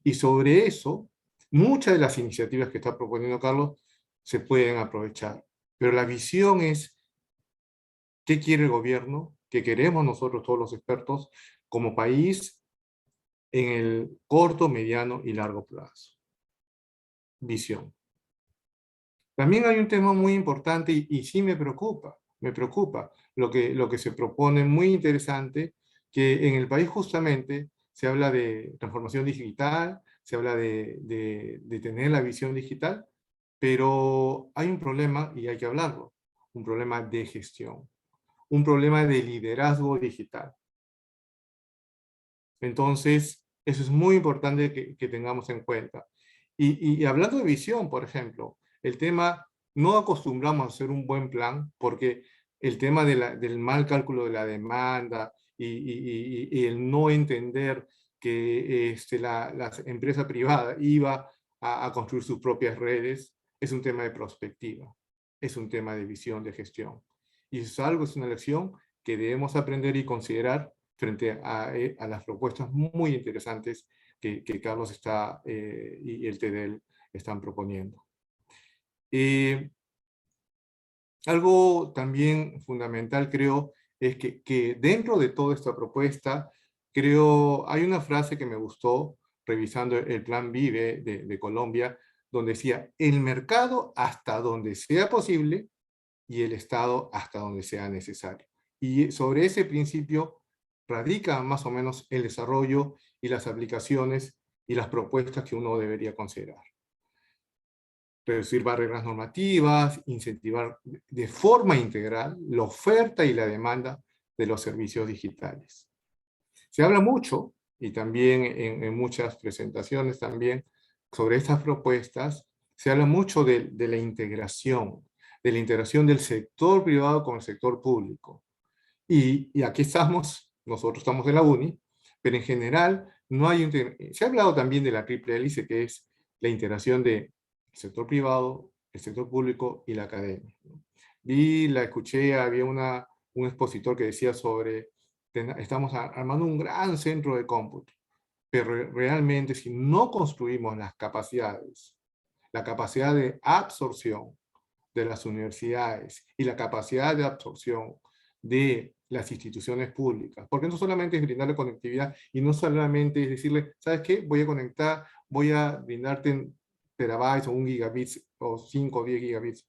Y sobre eso, muchas de las iniciativas que está proponiendo Carlos se pueden aprovechar. Pero la visión es, ¿qué quiere el gobierno? ¿Qué queremos nosotros, todos los expertos, como país en el corto, mediano y largo plazo? Visión. También hay un tema muy importante y sí me preocupa lo que se propone, muy interesante, que en el país justamente se habla de transformación digital, se habla de tener la visión digital, pero hay un problema y hay que hablarlo, un problema de gestión, un problema de liderazgo digital. Entonces, eso es muy importante que tengamos en cuenta. Y hablando de visión, por ejemplo, el tema, no acostumbramos a hacer un buen plan porque el tema del mal cálculo de la demanda y el no entender que la empresa privada iba a construir sus propias redes, es un tema de perspectiva, es un tema de visión, de gestión. Y es una lección que debemos aprender y considerar frente a las propuestas muy interesantes que Carlos y el TEDEL están proponiendo. Algo también fundamental, creo, es que dentro de toda esta propuesta, hay una frase que me gustó revisando el Plan VIVE de Colombia, donde decía, el mercado hasta donde sea posible y el Estado hasta donde sea necesario. Y sobre ese principio radica más o menos el desarrollo y las aplicaciones y las propuestas que uno debería considerar. Reducir barreras normativas, incentivar de forma integral la oferta y la demanda de los servicios digitales. Se habla mucho, y también en muchas presentaciones también, sobre estas propuestas, se habla mucho de la integración del sector privado con el sector público. Y aquí nosotros estamos en la UNI, pero en general no hay se ha hablado también de la triple hélice, que es la integración del sector privado, el sector público y la academia, ¿no? Escuché, había un expositor que decía sobre, estamos armando un gran centro de cómputo, pero realmente si no construimos las capacidades, la capacidad de absorción de las universidades y la capacidad de absorción de las instituciones públicas, porque no solamente es brindarle conectividad y no solamente es decirle, ¿sabes qué? Voy a conectar, voy a brindarte terabytes o 1 gigabits o 5 o 10 gigabits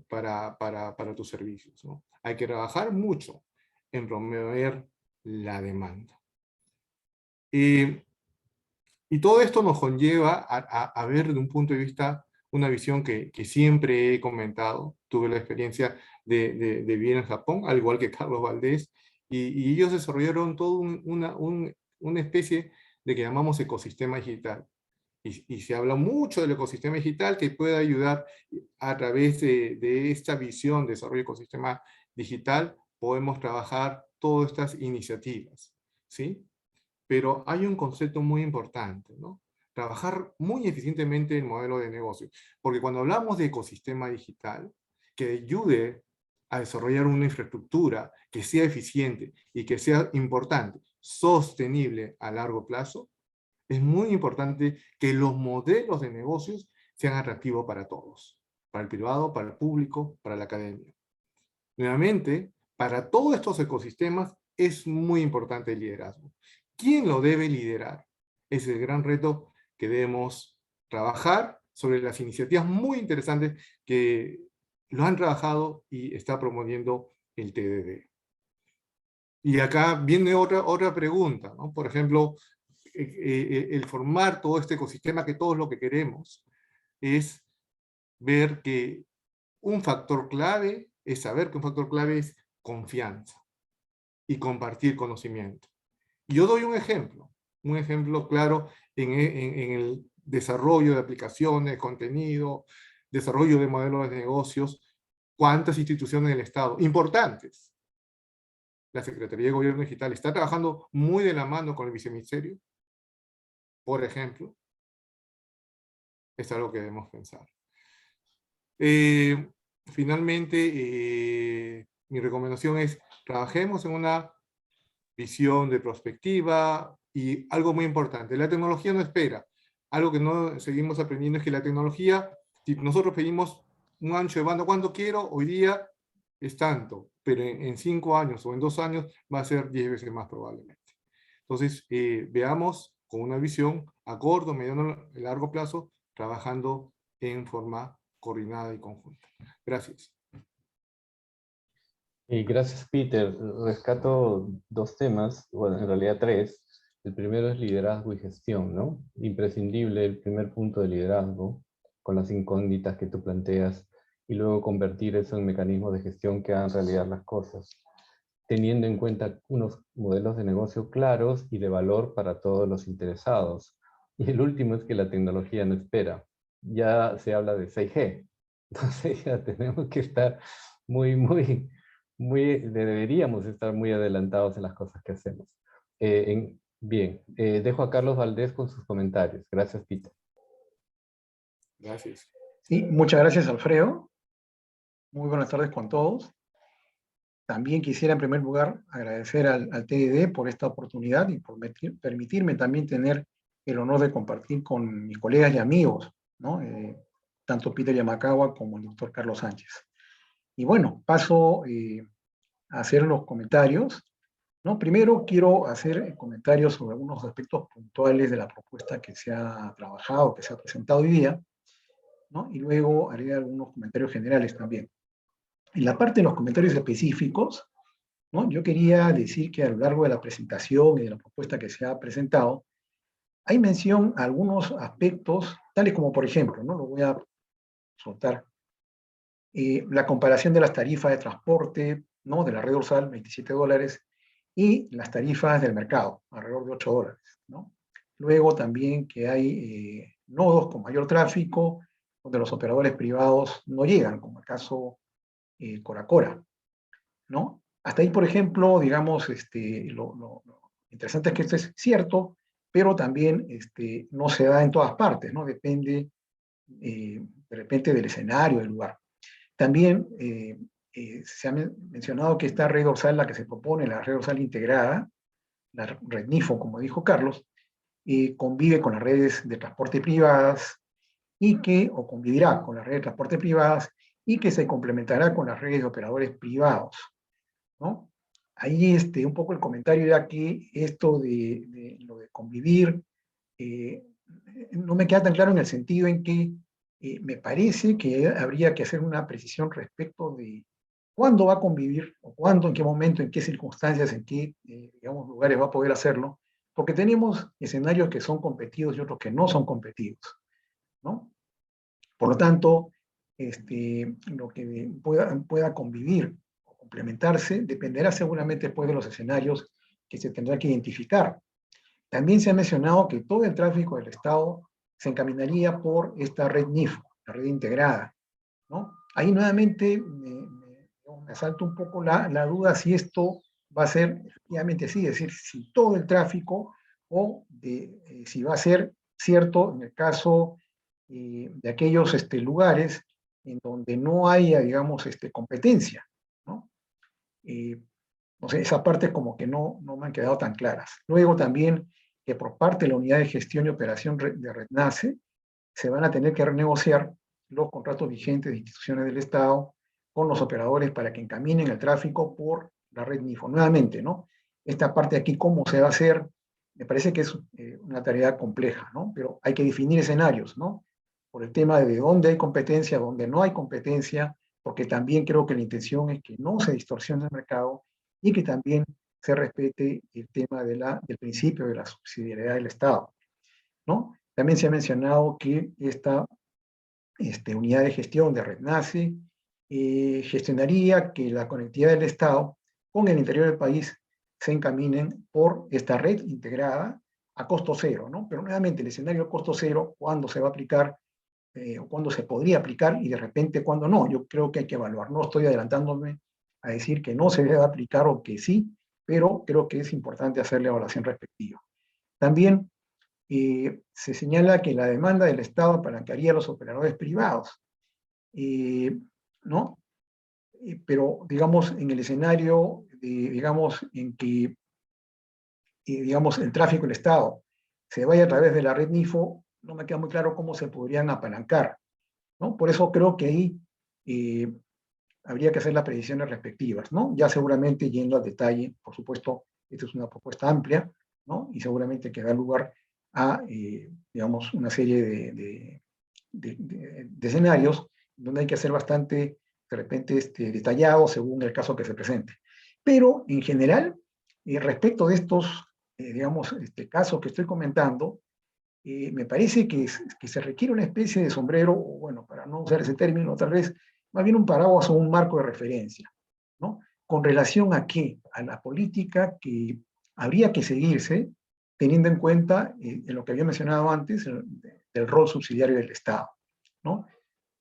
para tus servicios, ¿no? Hay que trabajar mucho en promover la demanda. Y todo esto nos conlleva a ver de un punto de vista, una visión que siempre he comentado. Tuve la experiencia de vivir en Japón, al igual que Carlos Valdés, y ellos desarrollaron toda una especie de que llamamos ecosistema digital. Y se habla mucho del ecosistema digital que puede ayudar a través de esta visión de desarrollo de ecosistema digital, podemos trabajar todas estas iniciativas, ¿sí? Pero hay un concepto muy importante, ¿no? Trabajar muy eficientemente el modelo de negocio. Porque cuando hablamos de ecosistema digital, que ayude a desarrollar una infraestructura que sea eficiente y que sea importante, sostenible a largo plazo, es muy importante que los modelos de negocios sean atractivos para todos, para el privado, para el público, para la academia. Nuevamente, para todos estos ecosistemas es muy importante el liderazgo. ¿Quién lo debe liderar? Es el gran reto que debemos trabajar sobre las iniciativas muy interesantes que lo han trabajado y está promoviendo el TDD. Y acá viene otra pregunta, ¿no? Por ejemplo, el formar todo este ecosistema, que todos lo que queremos es ver que un factor clave es saber que un factor clave es confianza y compartir conocimiento. Y yo doy un ejemplo claro en el desarrollo de aplicaciones, contenido, desarrollo de modelos de negocios. ¿Cuántas instituciones del Estado importantes? La Secretaría de Gobierno Digital está trabajando muy de la mano con el Viceministerio, por ejemplo. Es algo que debemos pensar. Finalmente, mi recomendación es, trabajemos en una visión de perspectiva y algo muy importante, la tecnología no espera. Algo que no seguimos aprendiendo es que la tecnología, si nosotros pedimos un ancho de banda, ¿cuánto quiero? Hoy día es tanto, pero en 5 años o en 2 años va a ser 10 veces más probablemente. Entonces, veamos con una visión a corto, mediano y largo plazo, trabajando en forma coordinada y conjunta. Gracias. Y gracias, Peter. Rescato 2 temas, bueno, en realidad 3. El primero es liderazgo y gestión, ¿no? Imprescindible el primer punto de liderazgo, con las incógnitas que tú planteas, y luego convertir eso en mecanismos de gestión que hagan realidad las cosas, teniendo en cuenta unos modelos de negocio claros y de valor para todos los interesados. Y el último es que la tecnología no espera. Ya se habla de 6G, entonces ya tenemos que estar deberíamos estar muy adelantados en las cosas que hacemos. Bien, dejo a Carlos Valdés con sus comentarios. Gracias, Peter. Gracias. Sí, muchas gracias, Alfredo. Muy buenas tardes con todos. También quisiera, en primer lugar, agradecer al TDD por esta oportunidad y por permitirme también tener el honor de compartir con mis colegas y amigos, ¿no? Tanto Peter Yamakawa como el doctor Carlos Sánchez. Y bueno, paso a hacer los comentarios, ¿no? Primero quiero hacer comentarios sobre algunos aspectos puntuales de la propuesta que se ha trabajado, que se ha presentado hoy día, ¿no? Y luego haré algunos comentarios generales también. En la parte de los comentarios específicos, ¿no? Yo quería decir que a lo largo de la presentación y de la propuesta que se ha presentado, hay mención a algunos aspectos, tales como, por ejemplo, ¿no? Lo voy a soltar, la comparación de las tarifas de transporte, ¿no? De la red dorsal, $27, y las tarifas del mercado, alrededor de $8, ¿no? Luego también que hay nodos con mayor tráfico, donde los operadores privados no llegan, como el caso Cora, ¿no? Hasta ahí, por ejemplo, digamos, lo interesante es que esto es cierto, pero también no se da en todas partes, ¿no? Depende del de repente del escenario, del lugar. También se ha mencionado que esta red dorsal, la que se propone, la red dorsal integrada, la red NIFO, como dijo Carlos, convive con las redes de transporte privadas o convivirá con las redes de transporte privadas y que se complementará con las redes de operadores privados, ¿no? Ahí un poco el comentario era que esto de lo de convivir no me queda tan claro en el sentido en que me parece que habría que hacer una precisión respecto de cuándo va a convivir, o cuándo, en qué momento, en qué circunstancias, en qué digamos, lugares va a poder hacerlo, porque tenemos escenarios que son competidos y otros que no son competidos, ¿no? Por lo tanto, lo que pueda convivir o complementarse dependerá seguramente después de los escenarios que se tendrá que identificar. También se ha mencionado que todo el tráfico del Estado se encaminaría por esta red NIFO, la red integrada, ¿no? Ahí nuevamente me asalta un poco la duda si esto va a ser efectivamente así, es decir, si todo el tráfico o si va a ser cierto en el caso de aquellos lugares en donde no haya, digamos, competencia, ¿no? No sé, esa parte como que no me han quedado tan claras. Luego también que por parte de la Unidad de Gestión y Operación de REDNACE se van a tener que renegociar los contratos vigentes de instituciones del Estado con los operadores para que encaminen el tráfico por la red NIFO. Nuevamente, ¿no? Esta parte de aquí, ¿cómo se va a hacer? Me parece que es una tarea compleja, ¿no? Pero hay que definir escenarios, ¿no? Por el tema de dónde hay competencia, dónde no hay competencia, porque también creo que la intención es que no se distorsione el mercado y que también se respete el tema del principio de la subsidiariedad del Estado, ¿no? También se ha mencionado que esta unidad de gestión de REDNACE gestionaría que la conectividad del Estado con el interior del país se encaminen por esta red integrada a costo cero, ¿no? Pero nuevamente el escenario costo cero, ¿cuándo se va a aplicar o cuándo se podría aplicar y de repente cuándo no? Yo creo que hay que evaluar. No estoy adelantándome a decir que no se debe aplicar o que sí, pero creo que es importante hacer la evaluación respectiva. También se señala que la demanda del Estado apalancaría a los operadores privados, ¿no? Pero, digamos, en el escenario, digamos, en que, digamos, el tráfico del Estado se vaya a través de la red NIFO, no me queda muy claro cómo se podrían apalancar, ¿no? Por eso creo que ahí habría que hacer las predicciones respectivas, ¿no? Ya seguramente yendo al detalle, por supuesto, esta es una propuesta amplia, ¿no? Y seguramente que da lugar a, digamos, una serie de escenarios donde hay que hacer bastante, de repente, detallado según el caso que se presente. Pero, en general, respecto de estos, digamos, casos que estoy comentando, me parece que se requiere una especie de sombrero, o bueno, para no usar ese término, tal vez, más bien un paraguas o un marco de referencia, ¿no? ¿Con relación a qué? A la política que habría que seguirse, teniendo en cuenta en lo que había mencionado antes, el rol subsidiario del Estado, ¿no?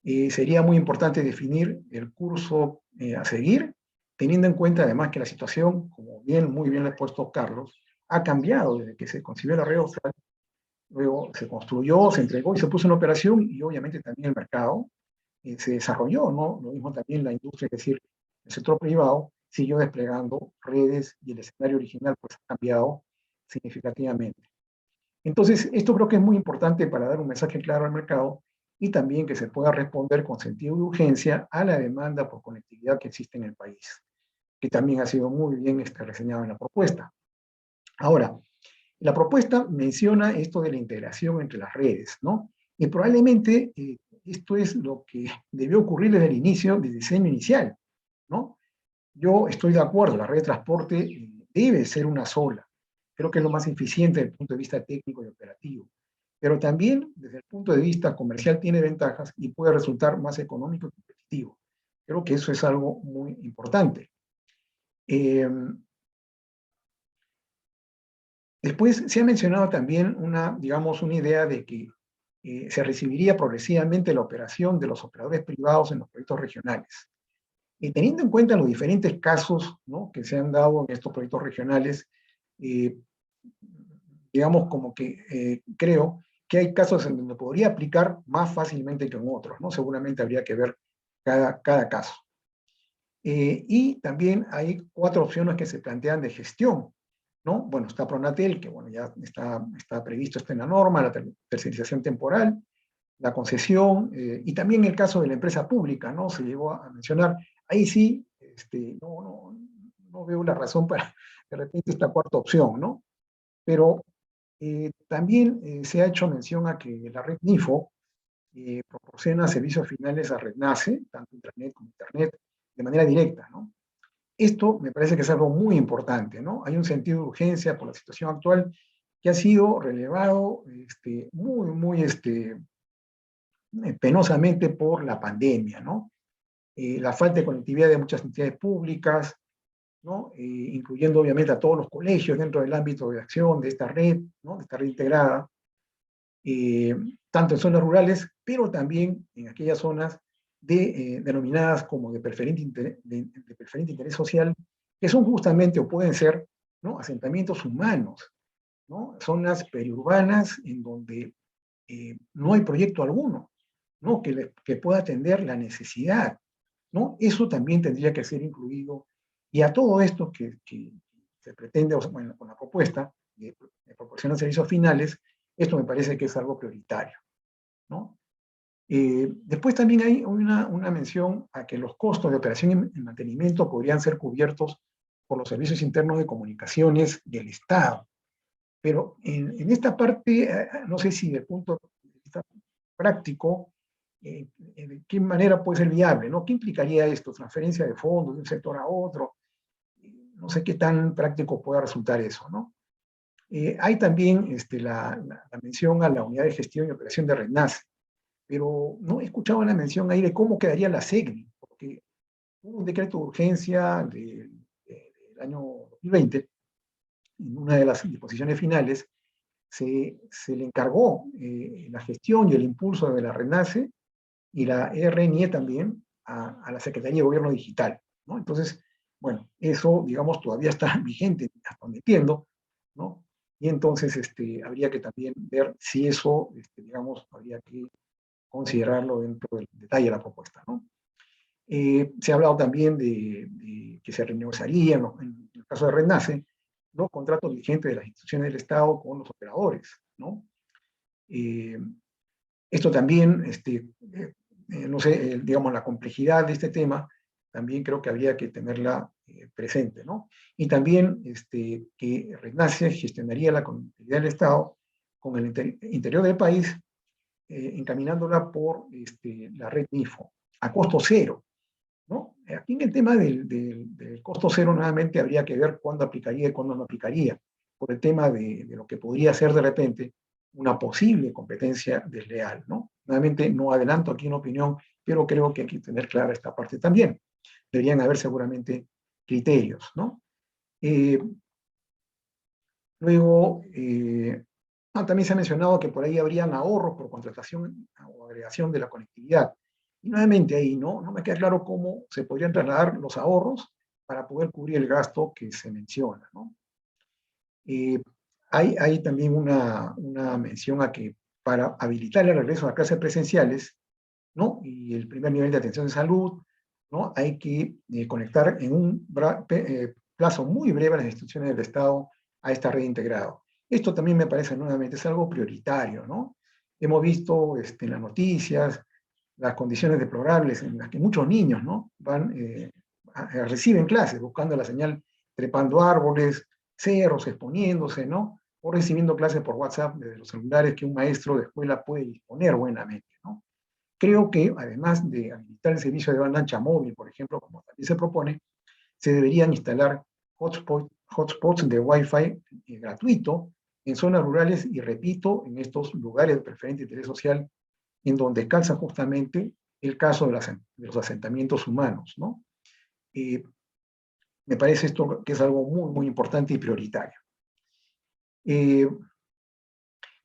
Sería muy importante definir el curso a seguir, teniendo en cuenta además que la situación, como muy bien le ha puesto Carlos, ha cambiado desde que se concibió la red austral. Luego se construyó, se entregó y se puso en operación, y obviamente también el mercado se desarrolló, ¿no? Lo mismo también la industria, es decir, el sector privado siguió desplegando redes y el escenario original pues ha cambiado significativamente. Entonces, esto creo que es muy importante para dar un mensaje claro al mercado y también que se pueda responder con sentido de urgencia a la demanda por conectividad que existe en el país, que también ha sido muy bien reseñado en la propuesta. Ahora, la propuesta menciona esto de la integración entre las redes, ¿no? Y probablemente esto es lo que debió ocurrir desde el inicio, del diseño inicial, ¿no? Yo estoy de acuerdo, la red de transporte debe ser una sola. Creo que es lo más eficiente desde el punto de vista técnico y operativo. Pero también, desde el punto de vista comercial, tiene ventajas y puede resultar más económico y competitivo. Creo que eso es algo muy importante. Después se ha mencionado también digamos, una idea de que se recibiría progresivamente la operación de los operadores privados en los proyectos regionales. Teniendo en cuenta los diferentes casos, ¿no?, que se han dado en estos proyectos regionales, digamos como que creo que hay casos en donde podría aplicar más fácilmente que en otros, ¿no? Seguramente habría que ver cada caso. Y también hay 4 opciones que se plantean de gestión, ¿no? Bueno, está Pronatel, que bueno, ya está previsto, está en la norma, la tercerización temporal, la concesión, y también el caso de la empresa pública, ¿no? Se llegó a mencionar. Ahí sí, no veo la razón para de repente esta 4ª opción, ¿no? Pero también se ha hecho mención a que la red NIFO proporciona servicios finales a RedNace, tanto Internet como Internet, de manera directa, ¿no? Esto me parece que es algo muy importante, ¿no? Hay un sentido de urgencia por la situación actual que ha sido relevado muy penosamente por la pandemia, ¿no? La falta de conectividad de muchas entidades públicas, ¿no? Incluyendo obviamente a todos los colegios dentro del ámbito de acción de esta red, ¿no? De esta red integrada, tanto en zonas rurales, pero también en aquellas zonas denominadas como de preferente interés social, que son justamente o pueden ser, ¿no? Asentamientos humanos, ¿no? Zonas periurbanas en donde no hay proyecto alguno, ¿no? Que pueda atender la necesidad, ¿no? Eso también tendría que ser incluido. Y a todo esto que se pretende, bueno, con la propuesta de proporcionar servicios finales, esto me parece que es algo prioritario, ¿no? Después también hay una mención a que los costos de operación y mantenimiento podrían ser cubiertos por los servicios internos de comunicaciones del Estado. Pero en esta parte, no sé si del punto de vista práctico, de qué manera puede ser viable, ¿no? ¿Qué implicaría esto? Transferencia de fondos de un sector a otro. No sé qué tan práctico pueda resultar eso, ¿no? Hay también la mención a la unidad de gestión y operación de RedNace, pero no he escuchado la mención ahí de cómo quedaría la SEGNI, porque hubo un decreto de urgencia del año 2020, en una de las disposiciones finales, se le encargó la gestión y el impulso de la RENACE y la RNIE también a la Secretaría de Gobierno Digital, ¿no? Entonces, bueno, eso, digamos, todavía está vigente, hasta donde entiendo, ¿no? Y entonces habría que también ver si eso, digamos, habría que considerarlo dentro del detalle de la propuesta, ¿no? Se ha hablado también de que se renegociarían, en el caso de RENACE, los contratos vigentes de las instituciones del Estado con los operadores, ¿no? Esto también, no sé, digamos, la complejidad de este tema, también creo que habría que tenerla presente, ¿no? Y también que RENACE gestionaría la conectividad del Estado con el interior del país, encaminándola por la red NIFO, a costo cero, ¿no? Aquí en el tema del costo cero, nuevamente habría que ver cuándo aplicaría y cuándo no aplicaría, por el tema de lo que podría ser de repente una posible competencia desleal, ¿no? Nuevamente no adelanto aquí una opinión, pero creo que hay que tener clara esta parte también. Deberían haber seguramente criterios, ¿no? Luego, también se ha mencionado que por ahí habrían ahorros por contratación o agregación de la conectividad. Y nuevamente ahí no me queda claro cómo se podrían trasladar los ahorros para poder cubrir el gasto que se menciona, ¿no? Hay también una mención a que para habilitar el regreso a clases presenciales, ¿no? Y el primer nivel de atención de salud, ¿no? Hay que conectar en un plazo muy breve a las instituciones del Estado a esta red integrada. Esto también me parece nuevamente es algo prioritario, ¿no? Hemos visto en las noticias las condiciones deplorables en las que muchos niños, ¿no? Reciben clases buscando la señal, trepando árboles, cerros, exponiéndose, ¿no? O recibiendo clases por WhatsApp desde los celulares que un maestro de escuela puede disponer buenamente, ¿no? Creo que además de habilitar el servicio de banda ancha móvil, por ejemplo, como también se propone, se deberían instalar hotspots de Wi-Fi gratuito en zonas rurales y, repito, en estos lugares de preferente interés social, en donde calza justamente el caso de los asentamientos humanos, ¿no? Me parece esto que es algo muy, muy importante y prioritario.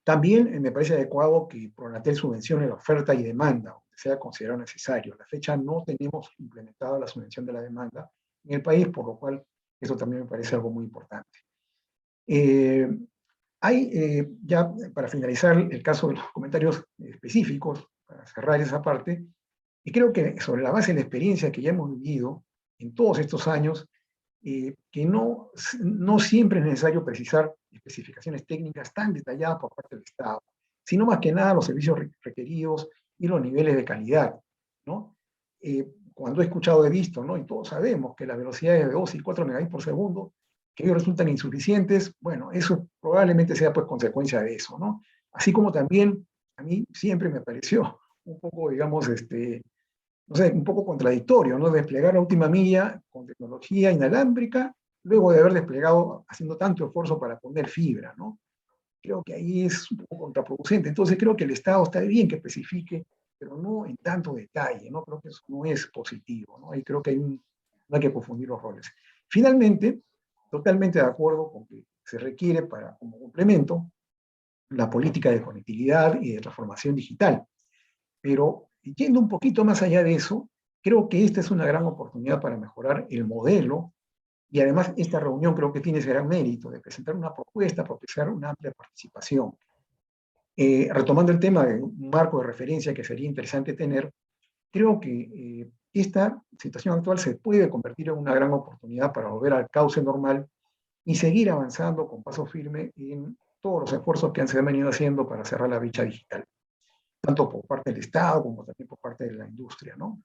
También me parece adecuado que Pronatel subvencione la oferta y demanda, donde sea considerado necesario. A la fecha no tenemos implementada la subvención de la demanda en el país, por lo cual eso también me parece algo muy importante. Ya para finalizar el caso de los comentarios específicos, para cerrar esa parte, y creo que sobre la base de la experiencia que ya hemos vivido en todos estos años, que no siempre es necesario precisar especificaciones técnicas tan detalladas por parte del Estado, sino más que nada los servicios requeridos y los niveles de calidad, ¿no? Cuando he escuchado, he visto, ¿no? Y todos sabemos que las velocidades de 2 y 4 megabits por segundo, que ellos resultan insuficientes, bueno, eso probablemente sea pues consecuencia de eso, ¿no? Así como también a mí siempre me pareció un poco, digamos, no sé, un poco contradictorio, ¿no? Desplegar la última milla con tecnología inalámbrica, luego de haber desplegado, haciendo tanto esfuerzo para poner fibra, ¿no? Creo que ahí es un poco contraproducente. Entonces creo que el Estado está bien que especifique, pero no en tanto detalle, ¿no? Creo que eso no es positivo, ¿no? Y creo que no hay que confundir los roles. Finalmente, totalmente de acuerdo con que se requiere como complemento la política de conectividad y de transformación digital. Pero yendo un poquito más allá de eso, creo que esta es una gran oportunidad para mejorar el modelo, y además esta reunión creo que tiene ese gran mérito de presentar una propuesta, propiciar una amplia participación. Retomando el tema de un marco de referencia que sería interesante tener, creo que esta situación actual se puede convertir en una gran oportunidad para volver al cauce normal y seguir avanzando con paso firme en todos los esfuerzos que se han venido haciendo para cerrar la brecha digital, tanto por parte del Estado como también por parte de la industria, ¿no?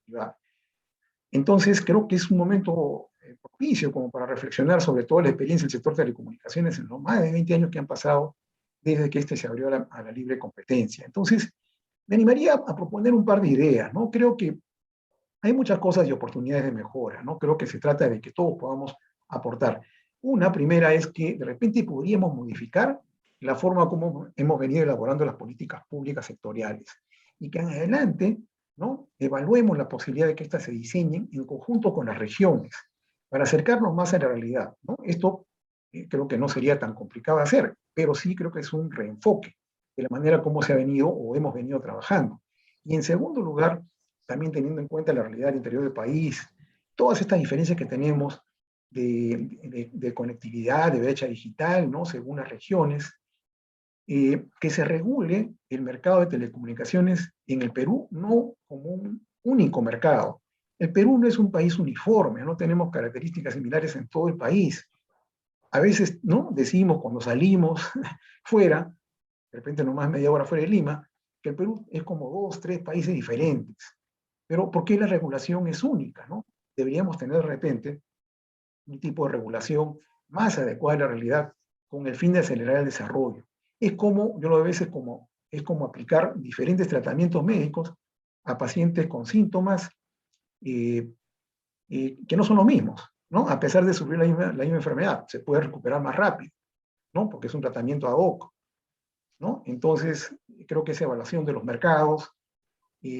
Entonces, creo que es un momento propicio como para reflexionar sobre toda la experiencia del sector de telecomunicaciones en los más de 20 años que han pasado desde que se abrió a la libre competencia. Entonces, me animaría a proponer un par de ideas, ¿no? Creo que hay muchas cosas y oportunidades de mejora, ¿no? Creo que se trata de que todos podamos aportar. Una primera es que de repente podríamos modificar la forma como hemos venido elaborando las políticas públicas sectoriales y que en adelante, ¿no?, evaluemos la posibilidad de que éstas se diseñen en conjunto con las regiones para acercarnos más a la realidad, ¿no? Esto creo que no sería tan complicado de hacer, pero sí creo que es un reenfoque de la manera como se ha venido o hemos venido trabajando. Y en segundo lugar, también teniendo en cuenta la realidad del interior del país, todas estas diferencias que tenemos de conectividad, de brecha digital, ¿no?, según las regiones, que se regule el mercado de telecomunicaciones en el Perú no como un único mercado. El Perú no es un país uniforme, no tenemos características similares en todo el país. A veces, ¿no?, decimos cuando salimos fuera, de repente nomás media hora fuera de Lima, que el Perú es como 2, 3 países diferentes. Pero ¿por qué la regulación es única, ¿no? Deberíamos tener de repente un tipo de regulación más adecuada a la realidad con el fin de acelerar el desarrollo. Es como, yo lo veo a veces como, es como aplicar diferentes tratamientos médicos a pacientes con síntomas que no son los mismos, ¿no? A pesar de sufrir la misma enfermedad, se puede recuperar más rápido, ¿no? Porque es un tratamiento ad hoc, ¿no? Entonces, creo que esa evaluación de los mercados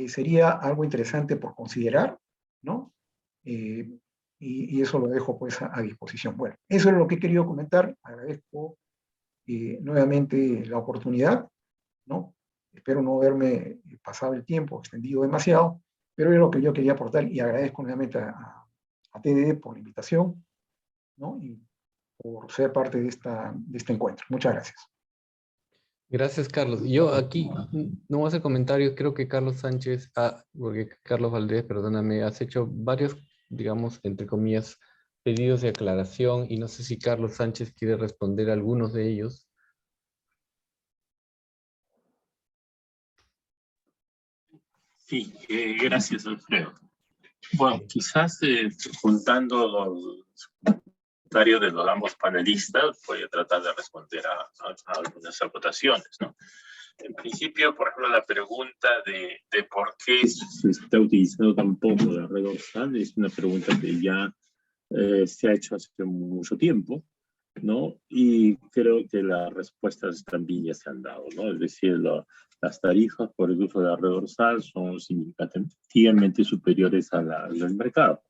sería algo interesante por considerar, ¿no? Y eso lo dejo pues a disposición. Bueno, eso es lo que he querido comentar. Agradezco nuevamente la oportunidad, ¿no? Espero no haberme pasado el tiempo, extendido demasiado, pero es lo que yo quería aportar y agradezco nuevamente a TDD por la invitación, ¿no?, y por ser parte de este encuentro. Muchas gracias. Gracias, Carlos. Yo aquí no voy a hacer comentarios, creo que Carlos Sánchez, porque Carlos Valdés, perdóname, has hecho varios, digamos, entre comillas, pedidos de aclaración y no sé si Carlos Sánchez quiere responder a algunos de ellos. Sí, gracias, Alfredo. Bueno, quizás juntando los comentarios de los ambos panelistas, voy a tratar de responder a algunas acotaciones, ¿no? En principio, por ejemplo, la pregunta de por qué se está utilizando tan poco la red dorsal es una pregunta que ya se ha hecho hace mucho tiempo, ¿no? Y creo que las respuestas también ya se han dado, ¿no? Es decir, las tarifas por el uso de la red dorsal son significativamente superiores a las del mercado,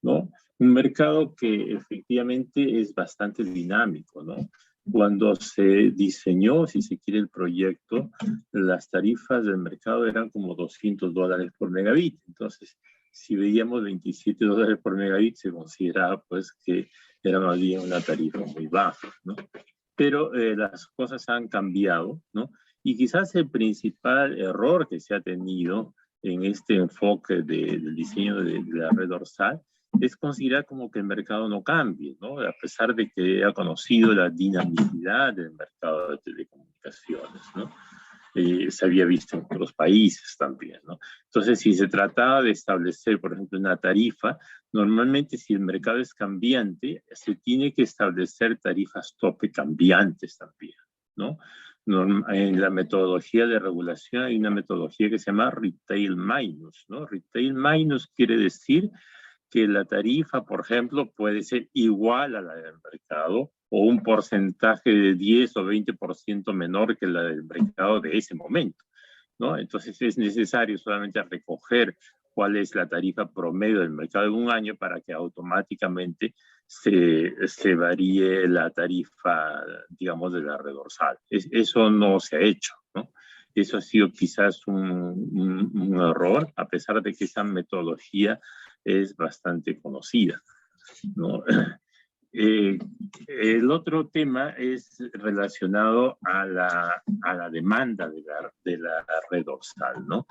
¿no? Un mercado que efectivamente es bastante dinámico, ¿no? Cuando se diseñó, si se quiere, el proyecto, las tarifas del mercado eran como $200 por megabit. Entonces, si veíamos $27 por megabit, se consideraba pues que era más bien una tarifa muy baja, ¿no? pero las cosas han cambiado, ¿no? Y quizás el principal error que se ha tenido en este enfoque del diseño de la red dorsal es considerar como que el mercado no cambie, ¿no? A pesar de que ha conocido la dinamicidad del mercado de telecomunicaciones, ¿no? Se había visto en otros países también, ¿no? Entonces, si se trataba de establecer, por ejemplo, una tarifa, normalmente si el mercado es cambiante, se tiene que establecer tarifas tope cambiantes también, ¿no? En la metodología de regulación hay una metodología que se llama Retail Minus, ¿no? Retail Minus quiere decir que la tarifa, por ejemplo, puede ser igual a la del mercado o un porcentaje de 10 o 20% menor que la del mercado de ese momento, ¿no? Entonces es necesario solamente recoger cuál es la tarifa promedio del mercado de un año para que automáticamente se varíe la tarifa, digamos, de la red dorsal. Eso no se ha hecho, ¿no? Eso ha sido quizás un error, a pesar de que esa metodología es bastante conocida, ¿no? El otro tema es relacionado a la demanda de la red dorsal, ¿no?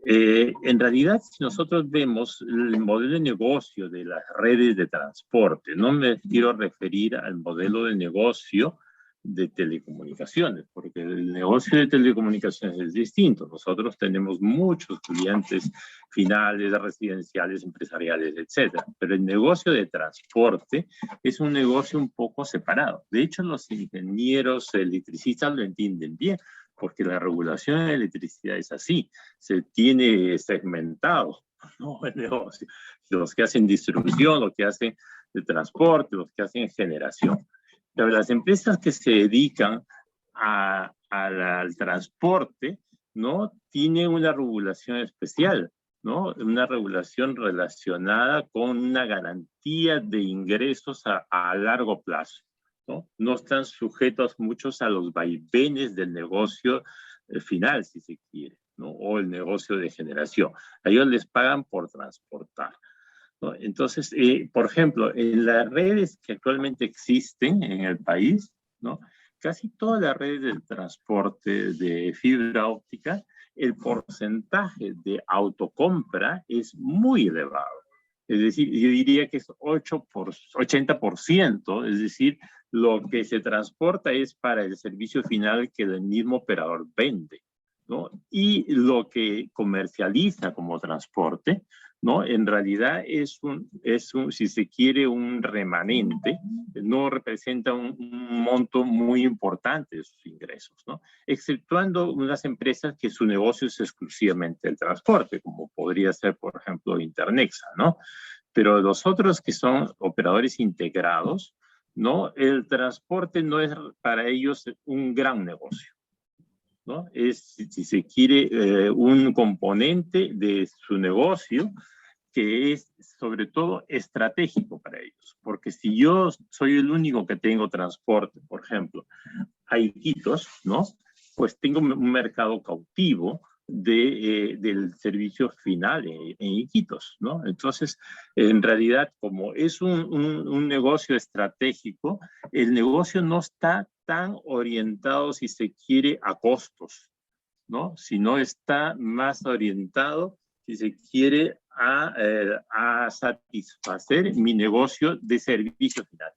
En realidad, si nosotros vemos el modelo de negocio de las redes de transporte, no me quiero referir al modelo de negocio de telecomunicaciones, porque el negocio de telecomunicaciones es distinto. Nosotros tenemos muchos clientes finales, residenciales, empresariales, etcétera. Pero el negocio de transporte es un negocio un poco separado. De hecho, los ingenieros electricistas lo entienden bien, porque la regulación de electricidad es así. Se tiene segmentado, ¿no? El negocio. Los que hacen distribución, los que hacen el transporte, los que hacen generación. Pero las empresas que se dedican al transporte, ¿no? Tienen una regulación especial, ¿no? Una regulación relacionada con una garantía de ingresos a largo plazo, ¿no? No están sujetos muchos a los vaivenes del negocio final, si se quiere, ¿no? O el negocio de generación. A ellos les pagan por transportar, ¿no? Entonces, por ejemplo, en las redes que actualmente existen en el país, ¿no? Casi todas las redes del transporte de fibra óptica, el porcentaje de autocompra es muy elevado. Es decir, yo diría que es 80%, es decir, lo que se transporta es para el servicio final que el mismo operador vende, ¿no? Y lo que comercializa como transporte, ¿no? En realidad es si se quiere, un remanente, no representa un monto muy importante de sus ingresos, ¿no? Exceptuando unas empresas que su negocio es exclusivamente el transporte, como podría ser, por ejemplo, Internexa, ¿no? Pero los otros que son operadores integrados, ¿no? El transporte no es para ellos un gran negocio, ¿no? Es, si se quiere, un componente de su negocio que es sobre todo estratégico para ellos, porque si yo soy el único que tengo transporte, por ejemplo, a Iquitos, ¿no? Pues tengo un mercado cautivo del servicio final en Iquitos, ¿no? Entonces, en realidad, como es un negocio estratégico, el negocio no está tan orientado, si se quiere, a costos, ¿no? Sino está más orientado, si se quiere, a satisfacer mi negocio de servicio final,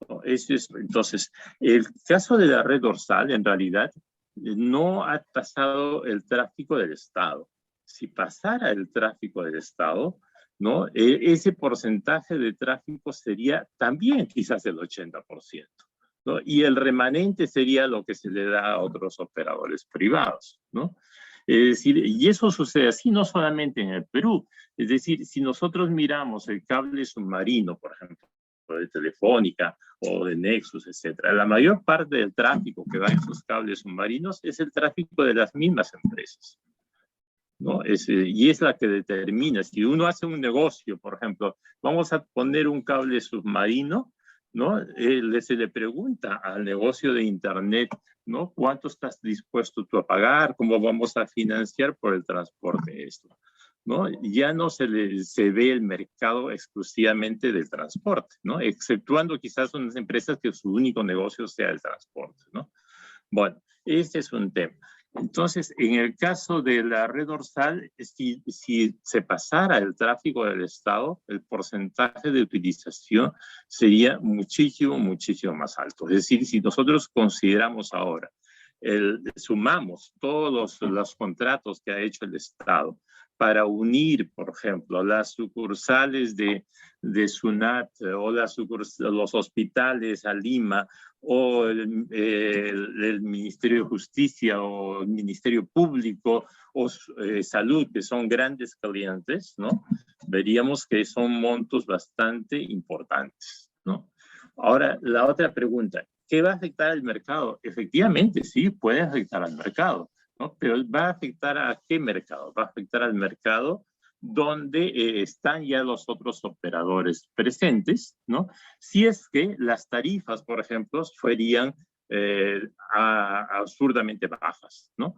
¿no? Eso es, entonces, el caso de la red dorsal, en realidad, no ha pasado el tráfico del Estado. Si pasara el tráfico del Estado, ¿no? Ese porcentaje de tráfico sería también quizás el 80%. ¿No? Y el remanente sería lo que se le da a otros operadores privados, ¿no? Es decir, y eso sucede así no solamente en el Perú. Es decir, si nosotros miramos el cable submarino, por ejemplo, de Telefónica o de Nexus, etcétera, la mayor parte del tráfico que va en esos cables submarinos es el tráfico de las mismas empresas, ¿no? Y es la que determina. Si uno hace un negocio, por ejemplo, vamos a poner un cable submarino, ¿no? Se le pregunta al negocio de Internet, ¿no? ¿Cuánto estás dispuesto tú a pagar? ¿Cómo vamos a financiar por el transporte de esto? ¿no? Ya no se ve el mercado exclusivamente del transporte, ¿no? Exceptuando quizás unas empresas que su único negocio sea el transporte, ¿no? Bueno, este es un tema. Entonces, en el caso de la red dorsal, si se pasara el tráfico del Estado, el porcentaje de utilización sería muchísimo, muchísimo más alto. Es decir, si nosotros consideramos ahora, sumamos todos los contratos que ha hecho el Estado para unir, por ejemplo, las sucursales de SUNAT o los hospitales a Lima, o el Ministerio de Justicia o el Ministerio Público o Salud, que son grandes clientes, ¿no? Veríamos que son montos bastante importantes, ¿no? Ahora, la otra pregunta, ¿qué va a afectar al mercado? Efectivamente, sí, puede afectar al mercado, ¿no? Pero ¿va a afectar a qué mercado? Va a afectar al mercado donde están ya los otros operadores presentes, ¿no? Si es que las tarifas, por ejemplo, fueran absurdamente bajas, ¿no?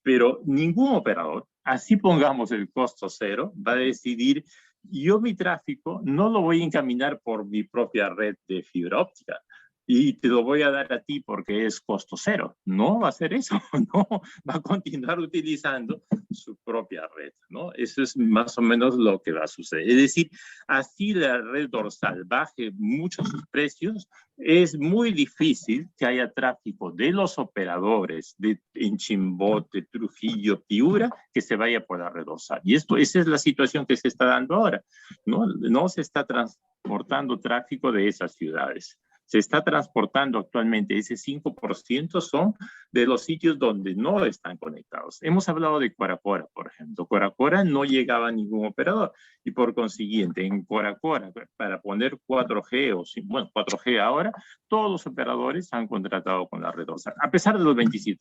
Pero ningún operador, así pongamos el costo cero, va a decidir, yo mi tráfico no lo voy a encaminar por mi propia red de fibra óptica, y te lo voy a dar a ti porque es costo cero. No va a hacer eso, no, va a continuar utilizando su propia red, ¿no? Eso es más o menos lo que va a suceder. Es decir, así la red dorsal baje mucho sus precios, es muy difícil que haya tráfico de los operadores en Chimbote, Trujillo, Piura, que se vaya por la red dorsal. Y esa es la situación que se está dando ahora, ¿no? No se está transportando tráfico de esas ciudades. Se está transportando actualmente, ese 5% son de los sitios donde no están conectados. Hemos hablado de Coracora, por ejemplo. Coracora no llegaba a ningún operador y por consiguiente en Coracora, para poner 4G o 4G ahora, todos los operadores han contratado con la red dorsal, a pesar de los $27,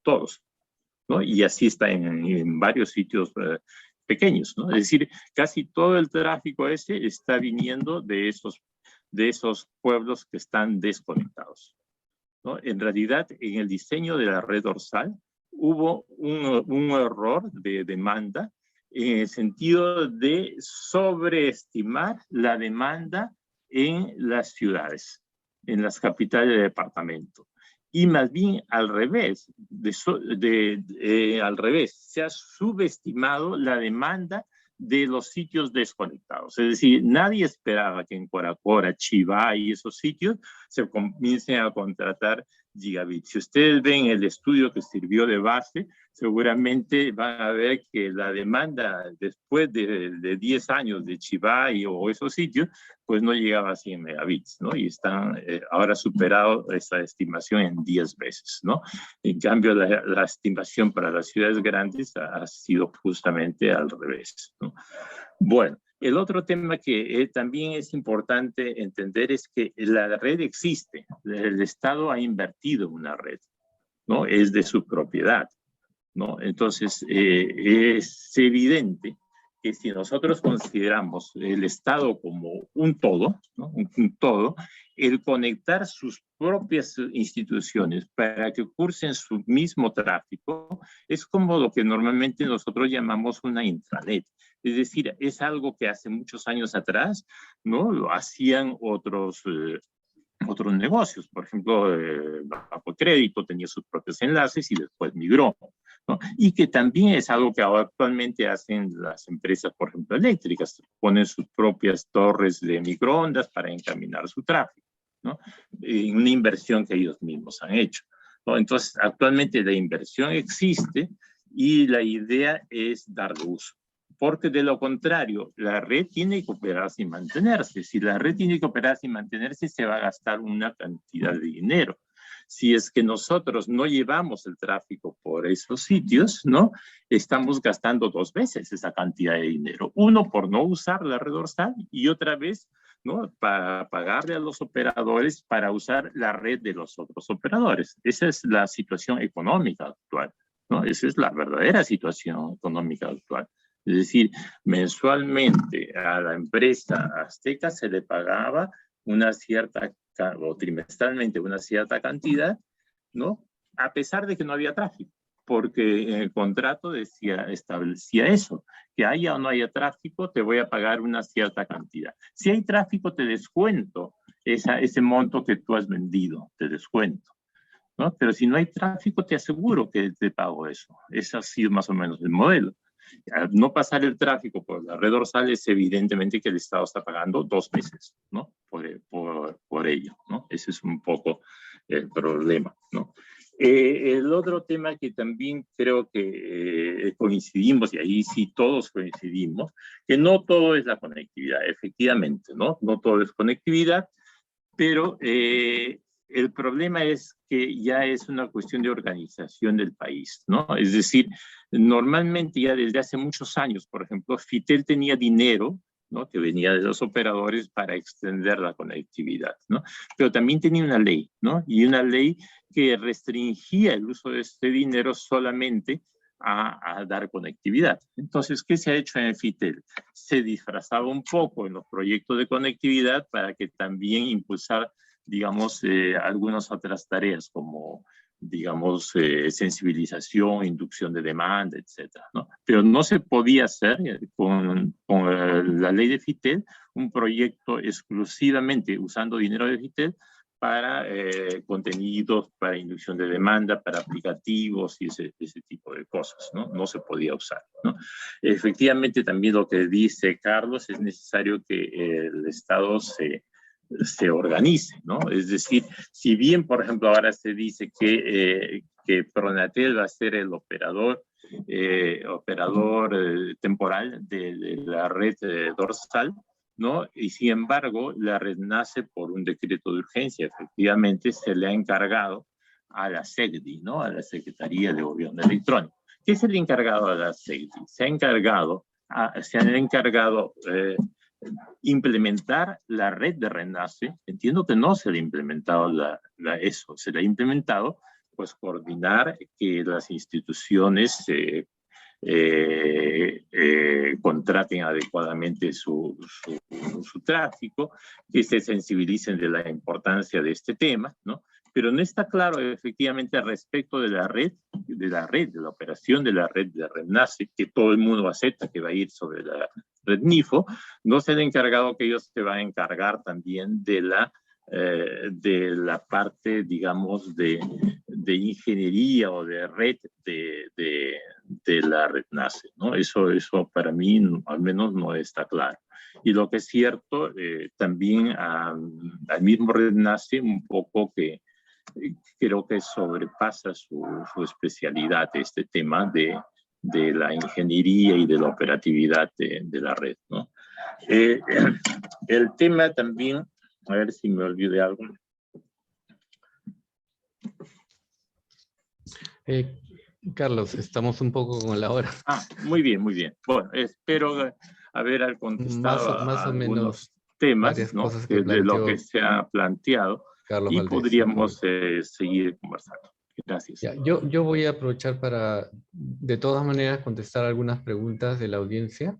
todos, ¿no? Y así está en varios sitios pequeños, ¿no? Es decir, casi todo el tráfico ese está viniendo de esos pueblos que están desconectados, ¿no? En realidad, en el diseño de la red dorsal hubo un error de demanda en el sentido de sobreestimar la demanda en las ciudades, en las capitales de departamento. Y más bien al revés, al revés, se ha subestimado la demanda de los sitios desconectados. Es decir, nadie esperaba que en Coracora, Chivá y esos sitios se comiencen a contratar gigabits. Si ustedes ven el estudio que sirvió de base, seguramente van a ver que la demanda después de 10 años de Chivá o esos sitios, pues no llegaba a 100 megabits, ¿no? Y están ahora superado esa estimación en 10 veces, ¿no? En cambio, la estimación para las ciudades grandes ha sido justamente al revés, ¿no? Bueno, el otro tema que también es importante entender es que la red existe. El Estado ha invertido en una red, ¿no? Es de su propiedad, ¿no? Entonces, es evidente que si nosotros consideramos el Estado como un todo, ¿no? Un todo, el conectar sus propias instituciones para que cursen su mismo tráfico es como lo que normalmente nosotros llamamos una intranet. Es decir, es algo que hace muchos años atrás, ¿no? Lo hacían otros negocios. Por ejemplo, Banco Crédito tenía sus propios enlaces y después migró, ¿no? Y que también es algo que ahora actualmente hacen las empresas, por ejemplo, eléctricas, ponen sus propias torres de microondas para encaminar su tráfico, ¿no? Una inversión que ellos mismos han hecho, ¿no? Entonces, actualmente la inversión existe y la idea es darle uso. Porque de lo contrario, la red tiene que operarse y mantenerse. Si la red tiene que operarse y mantenerse, se va a gastar una cantidad de dinero. Si es que nosotros no llevamos el tráfico por esos sitios, ¿no? Estamos gastando 2 veces esa cantidad de dinero. Uno, por no usar la red dorsal, y otra vez, ¿no? Para pagarle a los operadores para usar la red de los otros operadores. Esa es la situación económica actual, ¿no? Esa es la verdadera situación económica actual. Es decir, mensualmente a la empresa Azteca se le pagaba una cierta, o trimestralmente una cierta cantidad, ¿no? A pesar de que no había tráfico, porque en el contrato establecía eso, que haya o no haya tráfico, te voy a pagar una cierta cantidad. Si hay tráfico, te descuento ese monto que tú has vendido, te descuento, ¿no? Pero si no hay tráfico, te aseguro que te pago eso. Ese ha sido más o menos el modelo. Al no pasar el tráfico por la red dorsal, es evidentemente que el Estado está pagando 2 meses, ¿no? Por ello, ¿no? Ese es un poco el problema, ¿no? El otro tema que también creo que coincidimos, y ahí sí todos coincidimos, que no todo es la conectividad, efectivamente, ¿no? No todo es conectividad, pero el problema es que ya es una cuestión de organización del país, ¿no? Es decir, normalmente ya desde hace muchos años, por ejemplo, Fitel tenía dinero, ¿no? Que venía de los operadores para extender la conectividad, ¿no? Pero también tenía una ley, ¿no? Y una ley que restringía el uso de este dinero solamente a dar conectividad. Entonces, ¿qué se ha hecho en Fitel? Se disfrazaba un poco en los proyectos de conectividad para que también impulsar, digamos, algunas otras tareas como, digamos, sensibilización, inducción de demanda, etcétera, ¿no? Pero no se podía hacer con la ley de Fitel un proyecto exclusivamente usando dinero de Fitel para contenidos, para inducción de demanda, para aplicativos y ese tipo de cosas, ¿no? No se podía usar, ¿no? Efectivamente, también lo que dice Carlos, es necesario que el Estado se organice, ¿no? Es decir, si bien, por ejemplo, ahora se dice que Pronatel va a ser el operador temporal de la red dorsal, ¿no? Y sin embargo, la red nace por un decreto de urgencia. Efectivamente, se le ha encargado a la SECDI, ¿no? A la Secretaría de Gobierno Electrónico. ¿Qué es el encargado a la SECDI? Se han encargado implementar la red de Renace. Entiendo que no se le ha implementado eso, se le ha implementado pues coordinar que las instituciones contraten adecuadamente su tráfico, que se sensibilicen de la importancia de este tema, ¿no? Pero no está claro efectivamente respecto de la operación de la red de Renace, que todo el mundo acepta que va a ir sobre la red NIFO. No se ha encargado que ellos se van a encargar también de la parte, digamos, de ingeniería o de red de la red NACE, ¿no? Eso para mí al menos no está claro. Y lo que es cierto, también al mismo red NACE un poco que creo que sobrepasa su especialidad este tema de la ingeniería y de la operatividad de la red, ¿no? El tema también, a ver si me olvidé algo. Carlos, estamos un poco con la hora. Muy bien, muy bien. Bueno, espero haber contestado más o algunos menos temas, ¿no? cosas que de lo que se ha planteado, Carlos y Valdés. podríamos seguir conversando. Gracias. Ya, yo voy a aprovechar para, de todas maneras, contestar algunas preguntas de la audiencia.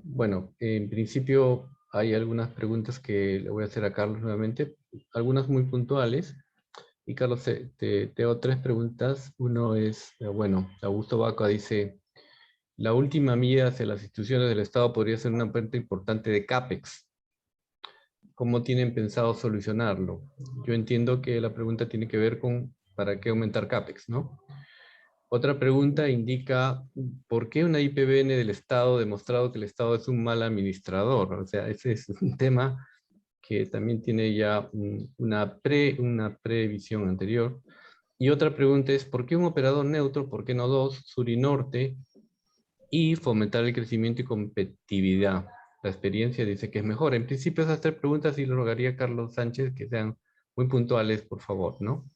Bueno, en principio hay algunas preguntas que le voy a hacer a Carlos nuevamente, algunas muy puntuales. Y Carlos, te hago 3 preguntas. Uno es, bueno, Augusto Vaca dice, la última medida hacia las instituciones del Estado podría ser una parte importante de CAPEX. ¿Cómo tienen pensado solucionarlo? Yo entiendo que la pregunta tiene que ver con ¿para qué aumentar CAPEX, no? Otra pregunta indica ¿por qué una IPVN del Estado ha demostrado que el Estado es un mal administrador? O sea, ese es un tema que también tiene ya una previsión anterior. Y otra pregunta es ¿por qué un operador neutro? ¿Por qué no 2? Sur y norte. Y fomentar el crecimiento y competitividad. La experiencia dice que es mejor. En principio esas 3 preguntas y le rogaría a Carlos Sánchez que sean muy puntuales, por favor, ¿no?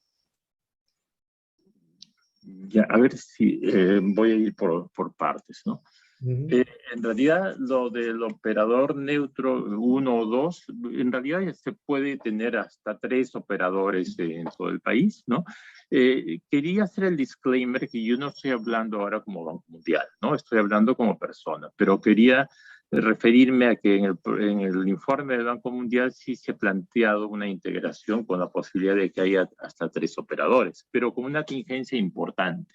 Ya, a ver si voy a ir por partes, ¿no? En realidad, lo del operador neutro 1 o 2, en realidad se puede tener hasta 3 operadores en todo el país, ¿no? Quería hacer el disclaimer que yo no estoy hablando ahora como Banco Mundial, ¿no? Estoy hablando como persona, pero quería referirme a que en el informe del Banco Mundial sí se ha planteado una integración con la posibilidad de que haya hasta 3 operadores, pero con una contingencia importante.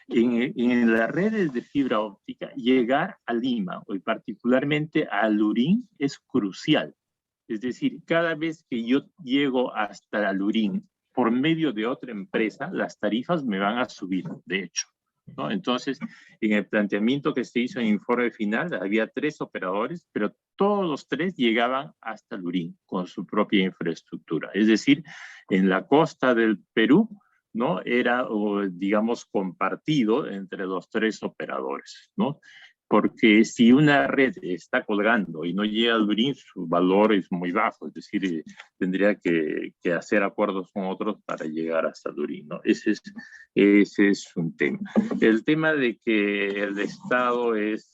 En las redes de fibra óptica, llegar a Lima, y particularmente a Lurín, es crucial. Es decir, cada vez que yo llego hasta Lurín por medio de otra empresa, las tarifas me van a subir, de hecho, ¿no? Entonces, en el planteamiento que se hizo en el informe final, había 3 operadores, pero todos los 3 llegaban hasta Lurín con su propia infraestructura. Es decir, en la costa del Perú, ¿no? Era, digamos, compartido entre los 3 operadores, ¿no? Porque si una red está colgando y no llega al Lurín, su valor es muy bajo, es decir, tendría que hacer acuerdos con otros para llegar hasta Lurín, ¿no? Ese es un tema. El tema de que el Estado es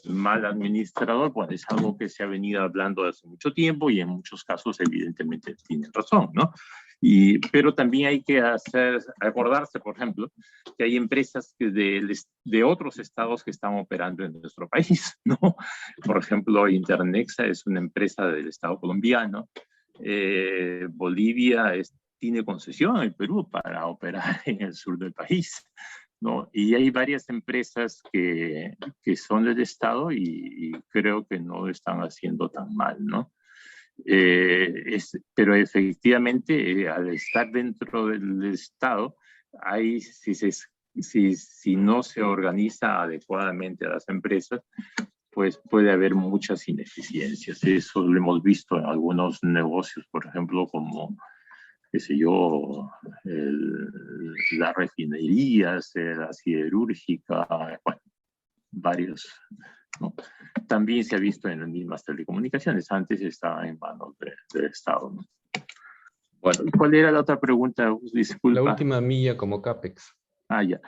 mal administrador, bueno, es algo que se ha venido hablando hace mucho tiempo y en muchos casos evidentemente tienen razón, ¿no? Pero también hay que acordarse, por ejemplo, que hay empresas de otros estados que están operando en nuestro país, ¿no? Por ejemplo, Internexa es una empresa del estado colombiano. Bolivia tiene concesión en Perú para operar en el sur del país, ¿no? Y hay varias empresas que son del estado y creo que no lo están haciendo tan mal, ¿no? Pero efectivamente, al estar dentro del Estado, si no se organiza adecuadamente a las empresas, pues puede haber muchas ineficiencias. Eso lo hemos visto en algunos negocios, por ejemplo, como, qué sé yo, las refinerías, la siderúrgica, bueno, varios, ¿no? También se ha visto en las mismas telecomunicaciones, antes estaba en manos del Estado, ¿no? Bueno, ¿cuál era la otra pregunta? Disculpa. La última milla como CAPEX. Ya.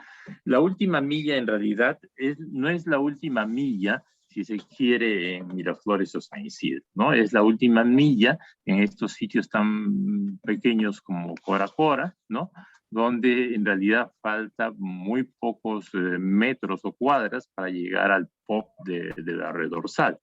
La última milla en realidad no es la última milla, si se quiere, en Miraflores o San Isidro, ¿no? Es la última milla en estos sitios tan pequeños como Cora Cora, ¿no? Donde en realidad falta muy pocos metros o cuadras para llegar al POP de la red dorsal,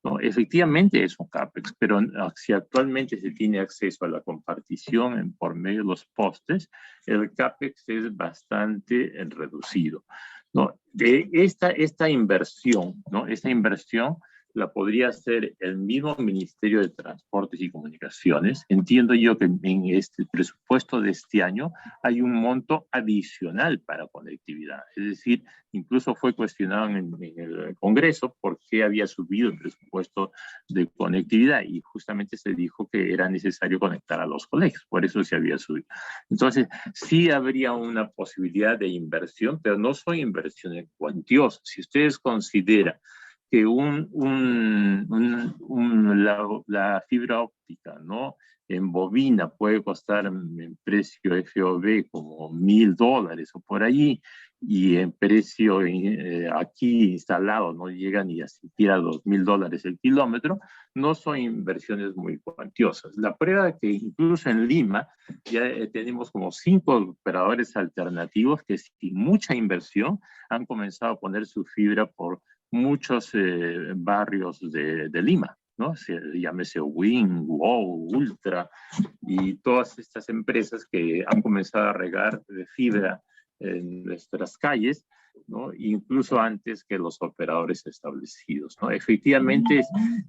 ¿no? Efectivamente es un CAPEX, pero si actualmente se tiene acceso a la compartición por medio de los postes, el CAPEX es bastante reducido, ¿no? Esta inversión, ¿no? Esta inversión la podría hacer el mismo Ministerio de Transportes y Comunicaciones. Entiendo yo que en este presupuesto de este año hay un monto adicional para conectividad. Es decir, incluso fue cuestionado en el Congreso por qué había subido el presupuesto de conectividad y justamente se dijo que era necesario conectar a los colegios, por eso se había subido. Entonces, sí habría una posibilidad de inversión, pero no son inversiones cuantiosas. Si ustedes consideran que la fibra óptica, ¿no? En bobina puede costar en precio FOB como $1,000 o por allí, y en precio aquí instalado no llega ni a siquiera $2,000 el kilómetro, no son inversiones muy cuantiosas. La prueba es que incluso en Lima ya tenemos como 5 operadores alternativos que sin mucha inversión han comenzado a poner su fibra por muchos barrios de Lima, ¿no? Llámese Wing, Wow, Ultra, y todas estas empresas que han comenzado a regar de fibra en nuestras calles, ¿no? Incluso antes que los operadores establecidos, ¿no? Efectivamente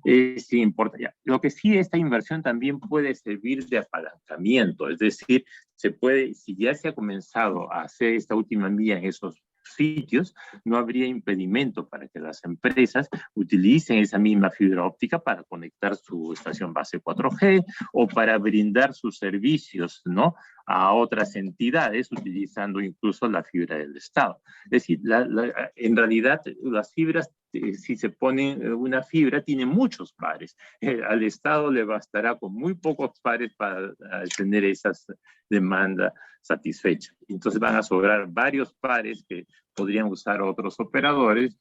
es importante. Lo que sí, esta inversión también puede servir de apalancamiento, es decir, si ya se ha comenzado a hacer esta última milla en esos sitios, no habría impedimento para que las empresas utilicen esa misma fibra óptica para conectar su estación base 4G o para brindar sus servicios, ¿no?, a otras entidades utilizando incluso la fibra del Estado. Es decir, en realidad las fibras, si se pone una fibra, tiene muchos pares. Al Estado le bastará con muy pocos pares para tener esas demandas satisfechas. Entonces van a sobrar varios pares que podrían usar otros operadores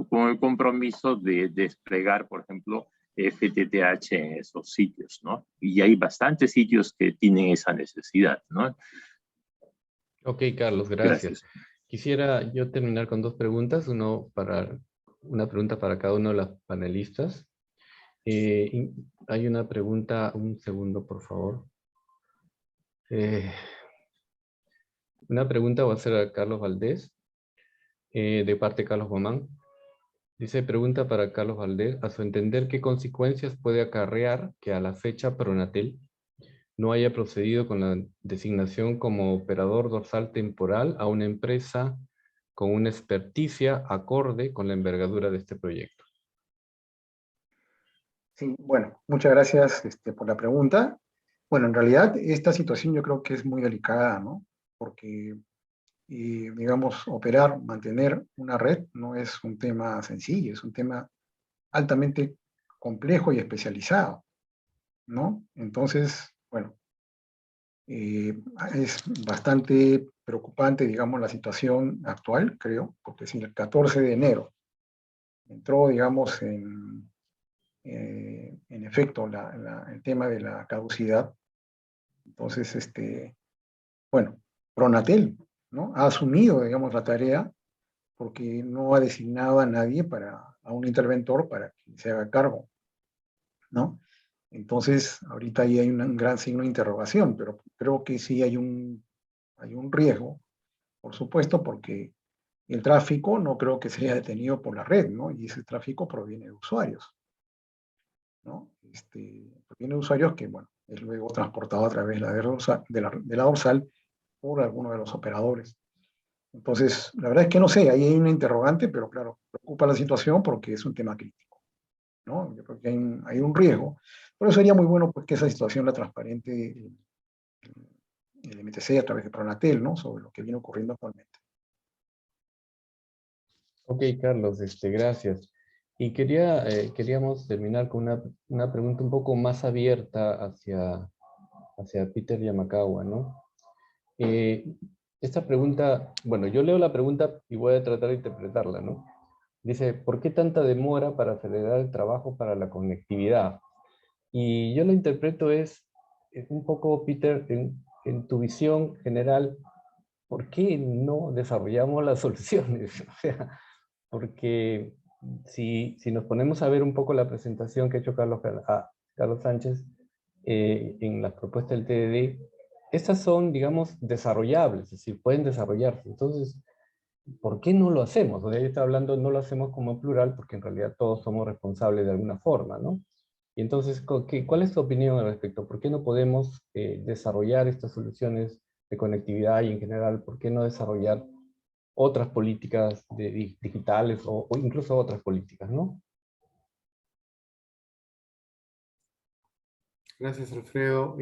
con el compromiso de desplegar, por ejemplo, FTTH en esos sitios, ¿no? Y hay bastantes sitios que tienen esa necesidad, ¿no? Ok, Carlos, gracias. Quisiera yo terminar con 2 preguntas, uno para una pregunta para cada uno de los panelistas. Hay una pregunta, un segundo, por favor. Una pregunta va a ser a Carlos Valdés, de parte de Carlos Guamán. Dice, pregunta para Carlos Valdés, a su entender, ¿qué consecuencias puede acarrear que a la fecha Pronatel no haya procedido con la designación como operador dorsal temporal a una empresa con una experticia acorde con la envergadura de este proyecto? Sí, bueno, muchas gracias por la pregunta. Bueno, en realidad esta situación yo creo que es muy delicada, ¿no? Porque, digamos, operar, mantener una red no es un tema sencillo, es un tema altamente complejo y especializado, ¿no? Entonces, bueno, es bastante preocupante, digamos, la situación actual, creo, porque si el 14 de enero entró, digamos, en efecto el tema de la caducidad, entonces, bueno, Pronatel, ¿no? Ha asumido, digamos, la tarea porque no ha designado a nadie a un interventor para que se haga cargo, ¿no? Entonces, ahorita ahí hay un gran signo de interrogación, pero creo que sí hay un riesgo, por supuesto, porque el tráfico no creo que sea detenido por la red, ¿no? Y ese tráfico proviene de usuarios, ¿no? Proviene de usuarios que, bueno, es luego transportado a través de la dorsal por alguno de los operadores. Entonces, la verdad es que no sé, ahí hay una interrogante, pero claro, preocupa la situación porque es un tema crítico, ¿no? Yo creo que hay un riesgo. Por eso sería muy bueno pues, que esa situación la transparente el MTC a través de Pronatel, ¿no? Sobre lo que viene ocurriendo actualmente. Ok, Carlos, gracias. Y queríamos terminar con una pregunta un poco más abierta hacia Peter Yamakawa, ¿no? Esta pregunta, bueno, yo leo la pregunta y voy a tratar de interpretarla, ¿no? Dice, ¿por qué tanta demora para acelerar el trabajo para la conectividad? Y yo lo interpreto es un poco, Peter, en tu visión general, ¿por qué no desarrollamos las soluciones? O sea, porque si nos ponemos a ver un poco la presentación que ha hecho Carlos Sánchez en las propuestas del TDD, estas son, digamos, desarrollables, es decir, pueden desarrollarse. Entonces, ¿por qué no lo hacemos? O sea, yo estoy hablando, no lo hacemos como plural, porque en realidad todos somos responsables de alguna forma, ¿no? Y entonces, ¿cuál es tu opinión al respecto? ¿Por qué no podemos desarrollar estas soluciones de conectividad y en general, por qué no desarrollar otras políticas digitales o incluso otras políticas, ¿no? Gracias, Alfredo.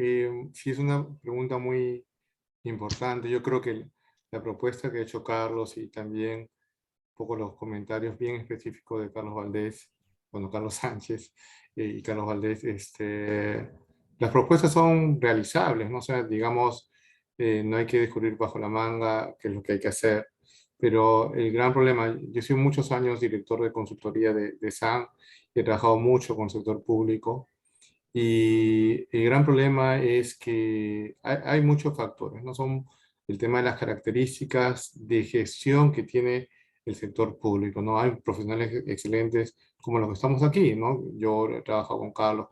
Sí, es una pregunta muy importante. Yo creo que la propuesta que ha hecho Carlos y también un poco los comentarios bien específicos de Carlos Valdés, bueno, Carlos Sánchez y Carlos Valdés, las propuestas son realizables, ¿no? O sea, digamos, no hay que descubrir bajo la manga qué es lo que hay que hacer. Pero el gran problema, yo soy muchos años director de consultoría de SAN, he trabajado mucho con el sector público y el gran problema es que hay muchos factores, ¿no? Son el tema de las características de gestión que tiene el sector público, ¿no? Hay profesionales excelentes como los que estamos aquí, ¿no? Yo he trabajado con Carlos,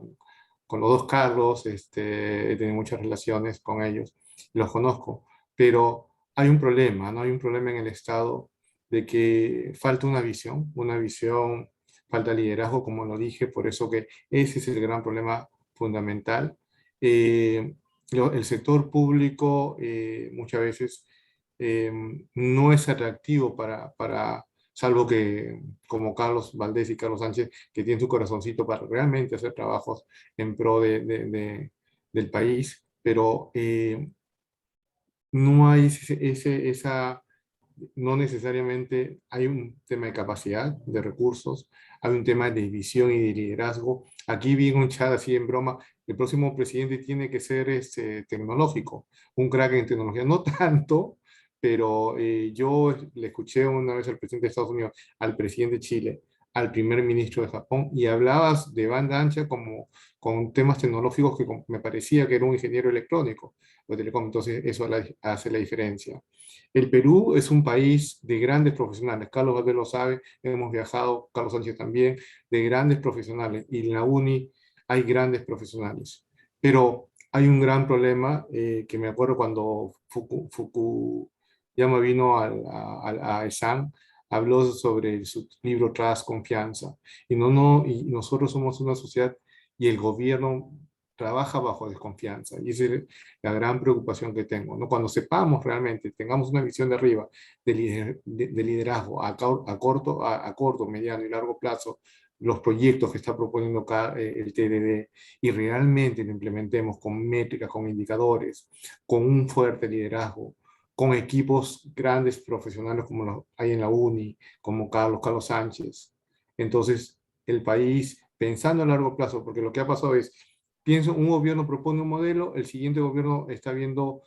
con los dos Carlos, he tenido muchas relaciones con ellos, los conozco, pero hay un problema, ¿no? Hay un problema en el Estado de que falta una visión, falta liderazgo, como lo dije, por eso que ese es el gran problema fundamental. El sector público muchas veces no es atractivo salvo que como Carlos Valdés y Carlos Sánchez, que tienen su corazoncito para realmente hacer trabajos en pro del país, pero no hay no necesariamente hay un tema de capacidad, de recursos, hay un tema de visión y de liderazgo. Aquí vi un chat así en broma, el próximo presidente tiene que ser tecnológico, un crack en tecnología, no tanto, pero yo le escuché una vez al presidente de Estados Unidos, al presidente de Chile, al primer ministro de Japón y hablabas de banda ancha como con temas tecnológicos que me parecía que era un ingeniero electrónico o telecom, entonces eso hace la diferencia. El Perú es un país de grandes profesionales, Carlos Valdés lo sabe, hemos viajado, Carlos Sánchez también, de grandes profesionales, y en la UNI hay grandes profesionales, pero hay un gran problema que me acuerdo cuando Fukuyama vino a ESAN, habló sobre su libro Tras Confianza, y y nosotros somos una sociedad y el gobierno trabaja bajo desconfianza, y esa es la gran preocupación que tengo, ¿no? Cuando sepamos realmente, tengamos una visión de arriba de liderazgo a corto, mediano y largo plazo, los proyectos que está proponiendo el TDD, y realmente lo implementemos con métricas, con indicadores, con un fuerte liderazgo, con equipos grandes profesionales como los hay en la UNI, como Carlos Sánchez. Entonces, el país, pensando a largo plazo, porque lo que ha pasado es, un gobierno propone un modelo, el siguiente gobierno está viendo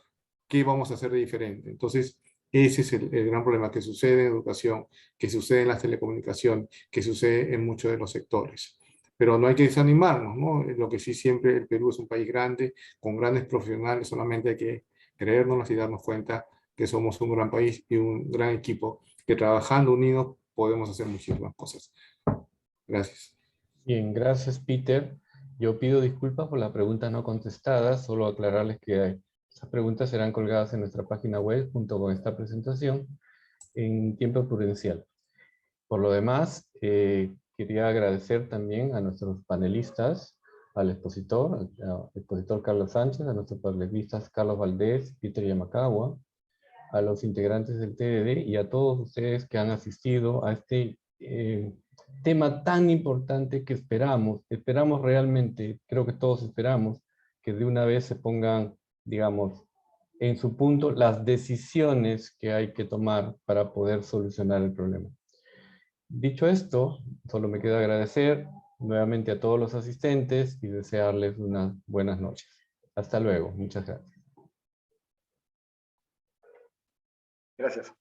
qué vamos a hacer de diferente. Entonces, ese es el gran problema que sucede en educación, que sucede en las telecomunicaciones, que sucede en muchos de los sectores. Pero no hay que desanimarnos, ¿no? Lo que sí siempre, el Perú es un país grande, con grandes profesionales, solamente hay que creérnoslas y darnos cuenta que somos un gran país y un gran equipo, que trabajando unidos podemos hacer muchísimas cosas. Gracias. Bien, gracias, Peter. Yo pido disculpas por las preguntas no contestadas, solo aclararles que esas preguntas serán colgadas en nuestra página web junto con esta presentación en tiempo prudencial. Por lo demás, quería agradecer también a nuestros panelistas, al expositor Carlos Sánchez, a nuestros panelistas Carlos Valdés, Peter Yamakawa, a los integrantes del TDD y a todos ustedes que han asistido a este tema tan importante que esperamos realmente, creo que todos esperamos, que de una vez se pongan, digamos, en su punto las decisiones que hay que tomar para poder solucionar el problema. Dicho esto, solo me queda agradecer nuevamente a todos los asistentes y desearles unas buenas noches. Hasta luego. Muchas gracias. Gracias.